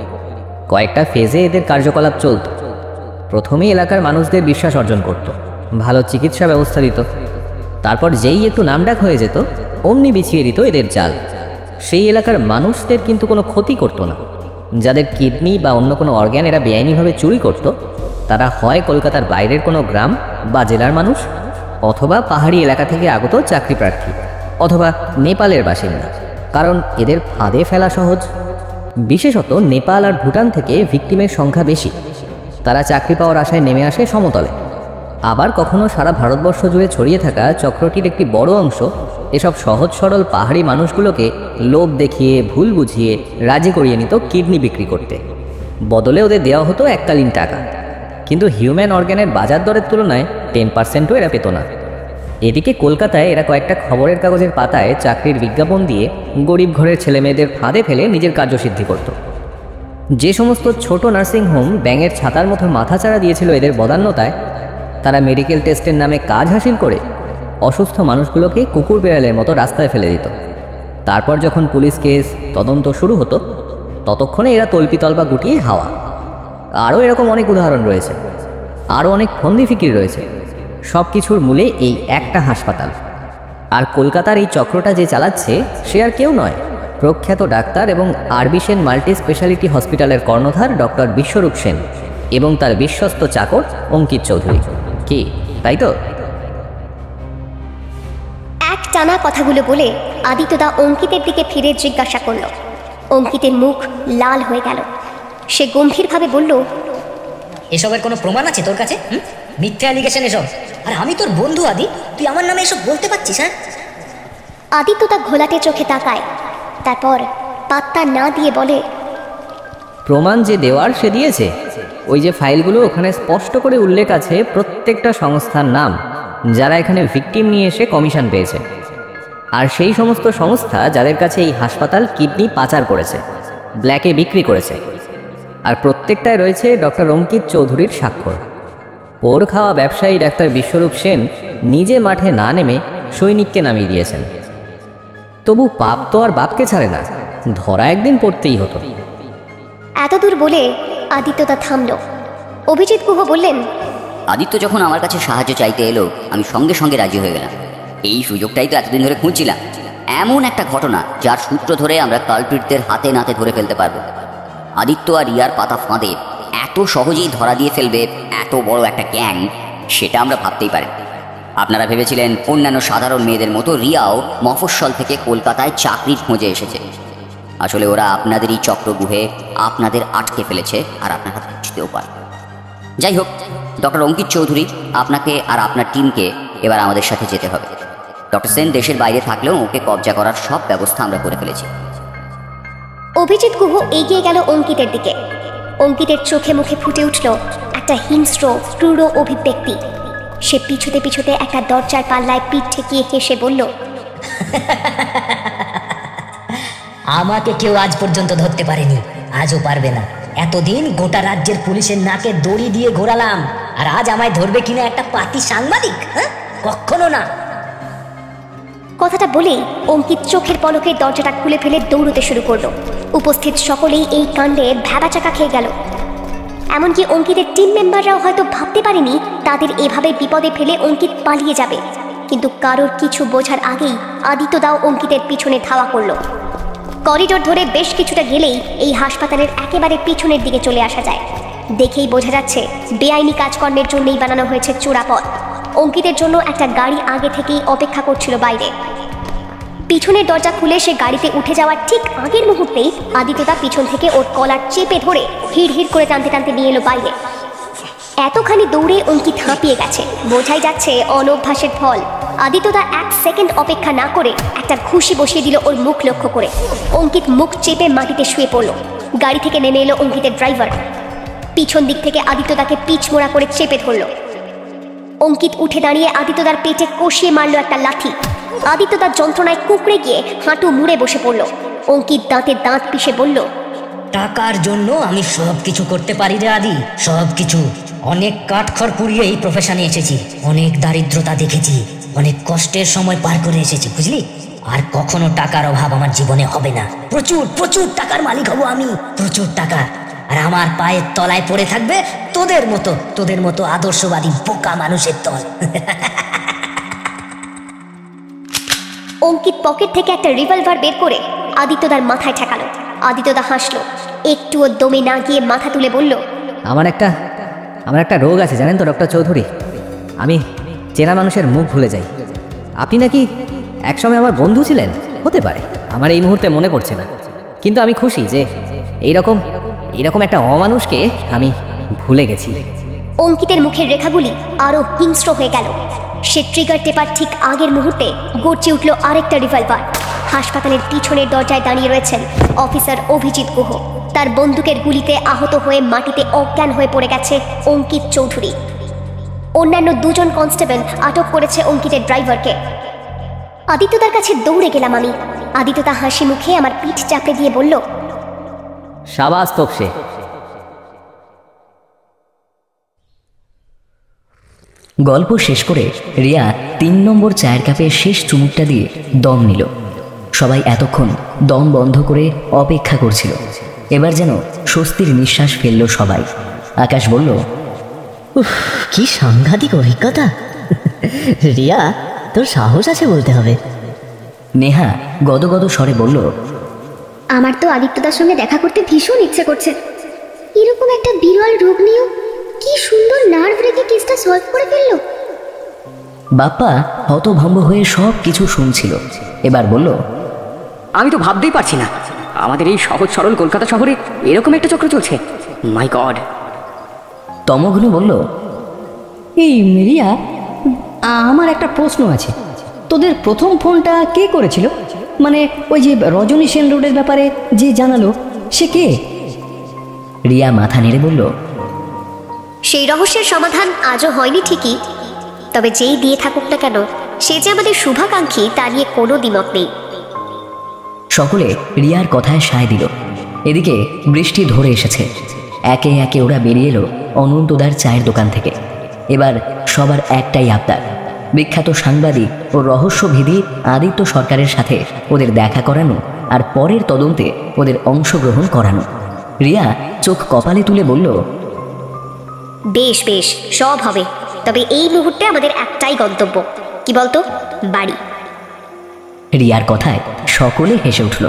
Speaker 2: কয়েকটা ফেজে এদের কার্যকলাপ চলত। প্রথমে এলাকার মানুষদের বিশ্বাস অর্জন করত, ভালো চিকিৎসা ব্যবস্থা দিত। তারপর যেই একটু নামডাক হয়ে যেত অমনি বিছিয়ে দিত এদের জাল। সেই এলাকার মানুষদের কিন্তু কোনো ক্ষতি করতো না। যাদের কিডনি বা অন্য কোনো অর্গ্যান এরা বেআইনিভাবে চুরি করত, তারা হয় কলকাতার বাইরের কোনো গ্রাম বা জেলার মানুষ, অথবা পাহাড়ি এলাকা থেকে আগত চাকরি প্রার্থী, অথবা নেপালের বাসিন্দা। কারণ এদের ফাঁদে ফেলা সহজ। বিশেষত নেপাল আর ভুটান থেকে ভিকটিমের সংখ্যা বেশি। তারা চাকরি পাওয়ার আশায় নেমে আসে সমতলে। আবার কখনো সারা ভারতবর্ষ জুড়ে ছড়িয়ে থাকা চক্রটির একটি বড় অংশ এসব সহজ সরল পাহাড়ি মানুষগুলোকে লোভ দেখিয়ে ভুল বুঝিয়ে রাজি করিয়ে নিত কিডনি বিক্রি করতে। বদলে ওদের দেওয়া হতো এককালীন টাকা, কিন্তু হিউম্যান অর্গ্যানের বাজার দরের তুলনায় 10%ও এরা পেত না। এদিকে কলকাতায় এরা কয়েকটা খবরের কাগজের পাতায় চাকরির বিজ্ঞাপন দিয়ে গরিব ঘরের ছেলেমেয়েদের ফাঁদে ফেলে নিজের কার্যসিদ্ধি করত। যে সমস্ত ছোট নার্সিংহোম ব্যাঙের ছাতার মতো মাথাচাড়া দিয়েছিল এদের বদান্যতায়, তারা মেডিকেল টেস্টের নামে কাজ হাসিল করে অসুস্থ মানুষগুলোকে কুকুর বেড়ালের মতো রাস্তায় ফেলে দিত। তারপর যখন পুলিশ কেস তদন্ত শুরু হতো ততক্ষণে এরা তল্পিতল্পা গুটিয়ে হাওয়া। আরও এরকম অনেক উদাহরণ রয়েছে, আরও অনেক ফন্দি ফিকির রয়েছে। সব কিছুর মূলে এই একটা হাসপাতাল। আর কলকাতার এই চক্রটা যে চালাচ্ছে সে আর কেউ নয়, প্রখ্যাত ডাক্তার এবং আরবি সেন মাল্টি স্পেশালিটি হসপিটালের কর্ণধার ডক্টর বিশ্বরূপ সেন এবং তার বিশ্বস্ত চাকর অঙ্কিত চৌধুরী। কি তাই তো?
Speaker 4: এক টানা কথাগুলো বলে আদিত্যদা অঙ্কিতের দিকে ফিরে জিজ্ঞাসা করল। অঙ্কিতের মুখ লাল হয়ে গেল। সে গম্ভীরভাবে বলল,
Speaker 12: এসবের কোনো প্রমাণ আছে তোর কাছে? মিথ্যে অ্যালিগেশন এসব। আর আমি তোর বন্ধু আদি, তুই আমার নামে এসব বলতে পারছিস? হ্যাঁ।
Speaker 4: আদিত্যদা ঘোলাটে চোখে তাকায়, তারপর পাত্তা না দিয়ে বলে,
Speaker 2: প্রমাণ যে দেওয়ার সে দিয়েছে। ওই যে ফাইলগুলো, ওখানে স্পষ্ট করে উল্লেখ আছে প্রত্যেকটা সংস্থার নাম যারা এখানে ভিকটিম নিয়ে এসে কমিশন পেয়েছে। আর সেই সমস্ত সংস্থা যাদের কাছে এই হাসপাতাল কিডনি পাচার করেছে, ব্ল্যাকে বিক্রি করেছে, আর প্রত্যেকটায় রয়েছে ডক্টর অঙ্কিত চৌধুরীর স্বাক্ষর। পোর খাওয়া ব্যবসায়ী ডাক্তার বিশ্বরূপ সেন নিজে মাঠে না নেমে সৈনিককে নামিয়ে দিয়েছেন। তবু পাপ তো আর বাপকে ছাড়ে না, ধরা একদিন পড়তেই হতো।
Speaker 4: এতদূর বলে আদিত্যদা থামল। অভিজিৎ গুহ বললেন,
Speaker 11: আদিত্য যখন আমার কাছে সাহায্য চাইতে এলো আমি সঙ্গে সঙ্গে রাজি হয়ে গেলাম। এই সুযোগটাই তো এতদিন ধরে খুঁজছিলাম, এমন একটা ঘটনা যার সূত্র ধরে আমরা কালপ্রিটদের হাতে নাতে ধরে ফেলতে পারবো। আদিত্য আর রিয়ার পাতা ফাঁদে এত সহজেই ধরা দিয়ে ফেলবে এত বড় একটা গ্যাং, সেটা আমরা ভাবতেই পারি। আপনারা ভেবেছিলেন অন্যান্য সাধারণ মেয়েদের মতো রিয়াও মফস্বল থেকে কলকাতায় চাকরির খোঁজে এসেছে। আসলে ওরা আপনাদেরই চক্রগুহে আপনাদের আটকে ফেলেছে, আর আপনারা বুঝতেও পারেন। যাই হোক, ডক্টর অঙ্কিত চৌধুরী, আপনাকে আর আপনার টিমকে এবার আমাদের সাথে যেতে হবে। ডক্টর সেন দেশের বাইরে থাকলেও ওকে কবজা করার সব ব্যবস্থা আমরা করে ফেলেছি।
Speaker 4: অভিজিৎ গুহ এগিয়ে গেল অঙ্কিতের দিকে। অঙ্কিতের চোখে মুখে ফুটে উঠল একটা হিংস্র ক্রূর অভিব্যক্তি। সে পিছুতে পিছুতে একটা দরজার পাল্লায় পিঠ ঠেকিয়ে হেসে বলল,
Speaker 12: আমাকে কেউ আজ পর্যন্ত ধরতে পারেনি, আজও পারবে না। এতদিন গোটা রাজ্যের পুলিশের নাকে দড়ি দিয়ে ঘোরালাম, আর আজ আমায় ধরবে কিনা একটা পাতি সাংবাদিক? কখনো না।
Speaker 4: কথাটা বলেই অঙ্কিত চোখের পলকে দরজাটা খুলে ফেলে দৌড়তে শুরু করলো। উপস্থিত সকলেই এই কাণ্ডে ভ্যাবাচাকা খেয়ে গেল। এমনকি অঙ্কিতের টিম মেম্বাররাও হয়তো ভাবতে পারেনি তাদের এভাবে বিপদে ফেলে অঙ্কিত পালিয়ে যাবে। কিন্তু কারোর কিছু বোঝার আগেই আদিত্যদাও অঙ্কিতের পিছনে ধাওয়া করলো। করিডোর ধরে বেশ কিছুটা গেলেই এই হাসপাতালের একেবারে পিছনের দিকে চলে আসা যায়। দেখেই বোঝা যাচ্ছে বেআইনি কাজকর্মের জন্যই বানানো হয়েছে চোরাপথ। অঙ্কিতের জন্য একটা গাড়ি আগে থেকেই অপেক্ষা করছিল বাইরে। পিছনের দরজা খুলে সে গাড়িতে উঠে যাওয়ার ঠিক আগের মুহূর্তেই আদিত্যদা পিছন থেকে ওর কলার চেপে ধরে হিড় হিড় করে টানতে টানতে নিয়ে এলো বাইরে। এতখানি দৌড়ে অঙ্কিত হাঁপিয়ে গেছে, বোঝাই যাচ্ছে অনভ্যাসের ফল। আদিত্যদা 1 সেকেন্ড অপেক্ষা না করে একটা ঘুষি বসিয়ে দিল ওর মুখ লক্ষ্য করে। অঙ্কিত মুখ চেপে মাটিতে শুয়ে পড়ল। গাড়ি থেকে নেমে এলো অঙ্কিতের ড্রাইভার। পিছন দিক থেকে আদিত্যদাকে পিচ মোড়া করে চেপে ধরল। অঙ্কিত উঠে দাঁড়িয়ে আদিত্যদার পেটে কষিয়ে মারল একটা লাথি। আদিত্যদার যন্ত্রণায় কুঁকড়ে গিয়ে হাঁটু মুড়ে বসে পড়ল। অঙ্কিত দাঁতে দাঁত পিষে বলল,
Speaker 12: টাকার জন্য আমি সব কিছু করতে পারি রে আদি, সব কিছু। অনেক কাঠখড় পুড়িয়ে এই প্রফেশনে এসেছি, অনেক দারিদ্রতা দেখেছি, অনেক কষ্টের সময় পার করে এসেছি, বুঝলি? আর কখনো টাকার অভাব আমার জীবনে হবে না। প্রচুর প্রচুর টাকার মালিক হব আমি, প্রচুর টাকা। আর আমার পায়ের তলায় পড়ে থাকবে তোদের মতো আদর্শবাদী বোকা মানুষের দল।
Speaker 4: অঙ্কিত পকেট থেকে একটা রিভলভার বের করে আদিত্যদার মাথায় ঠেকালো। আদিত্যদা হাসলো। একটুও দমে না গিয়ে মাথা তুলে বলল,
Speaker 2: আমার একটা রোগ আছে জানেন তো ডক্টর চৌধুরী, আমি চেনা মানুষের মুখ ভুলে যাই। আপনি নাকি একসময় আমার বন্ধু ছিলেন, হতে পারে, আমার এই মুহূর্তে মনে পড়ছে না। কিন্তু আমি খুশি যে এইরকম একটা অমানুষকে আমি ভুলে গেছি।
Speaker 4: অঙ্কিতের মুখের রেখাগুলি আরো হিংস্র হয়ে গেল। সে ট্রিগার টেপার ঠিক আগের মুহূর্তে গর্জে উঠল আরেকটা রিভলভার। হাসপাতালের পিছনের দরজায় দাঁড়িয়ে রয়েছেন অফিসার অভিজিৎ গুহ। তার বন্দুকের গুলিতে আহত হয়ে মাটিতে অজ্ঞান হয়ে পড়ে গেছে অঙ্কিত চৌধুরী। অন্যান্য 2 জন কনস্টেবল আটক করেছে অঙ্কিতের ড্রাইভারকে। আদিত্যদার কাছে দৌড়ে গেলাম আমি। আদিত্যদা হাসি মুখে আমার পিঠ চাপড়ে দিয়ে বলল,
Speaker 2: শাবাশ তোপসে।
Speaker 1: গল্প শেষ করে রিয়া 3 নম্বর চায়ের কাপে শেষ চুমুকটা দিয়ে দম নিল। সবাই এতক্ষণ দম বন্ধ করে অপেক্ষা করছিল। এবার যেন স্বস্তির নিঃশ্বাস ফেলল সবাই। আকাশ বলল,
Speaker 3: উফ, কি সাংঘাতিক অভিজ্ঞতা। রিয়া, তোর সাহস আছে বলতে হবে।
Speaker 1: নেহা গদগদ স্বরে বলল,
Speaker 10: আমার তো আদিত্যদার সঙ্গে দেখা করতে ভীষণ ইচ্ছে করছে। এরকম একটা বিরল রোগ নিয়েও কি সুন্দর নার্ভ রেখে কেসটা সলভ করে ফেললো।
Speaker 1: বাপ্পা হতভম্ব হয়ে সব কিছু শুনছিল। এবার বলল,
Speaker 5: আমি তো ভাবতেই পারছি না আমাদের এই সহজ সরল কলকাতা শহরে এরকম একটা চক্র চলছে। মাই গড।
Speaker 1: তমগ্ন বলল,
Speaker 13: এই রিয়া, আমার একটা প্রশ্ন আছে। তোদের প্রথম ফোনটা কে করেছিল? মানে ওই যে রজনী সেন রোডের ব্যাপারে যে জানালো, সে কে?
Speaker 1: রিয়া মাথা নেড়ে বলল,
Speaker 4: সেই রহস্যের সমাধান আজও হয়নি ঠিকই, তবে যেই দিয়ে থাকুক না কেন সে যে আমাদের শুভাকাঙ্ক্ষী তা নিয়ে কোনো দ্বিমত নেই।
Speaker 1: সকলে রিয়ার কথায় সায় দিল। এদিকে বৃষ্টি ধরে এসেছে। একে একে ওরা বেরিয়ে এলো অনন্তদার চায়ের দোকান থেকে। এবার সবার একটাই আবদার, বিখ্যাত সাংবাদিক ও রহস্যভেদী আদিত্য সরকারের সাথে ওদের দেখা করানো আর পরের তদন্তে ওদের অংশগ্রহণ করানো। রিয়া চোখ কপালে তুলে বলল,
Speaker 4: বেশ বেশ, সব হবে, তবে এই মুহূর্তে আমাদের একটাই গন্তব্য, কি বলতো, বাড়ি।
Speaker 1: রিয়ার কথায় সকলে হেসে উঠল।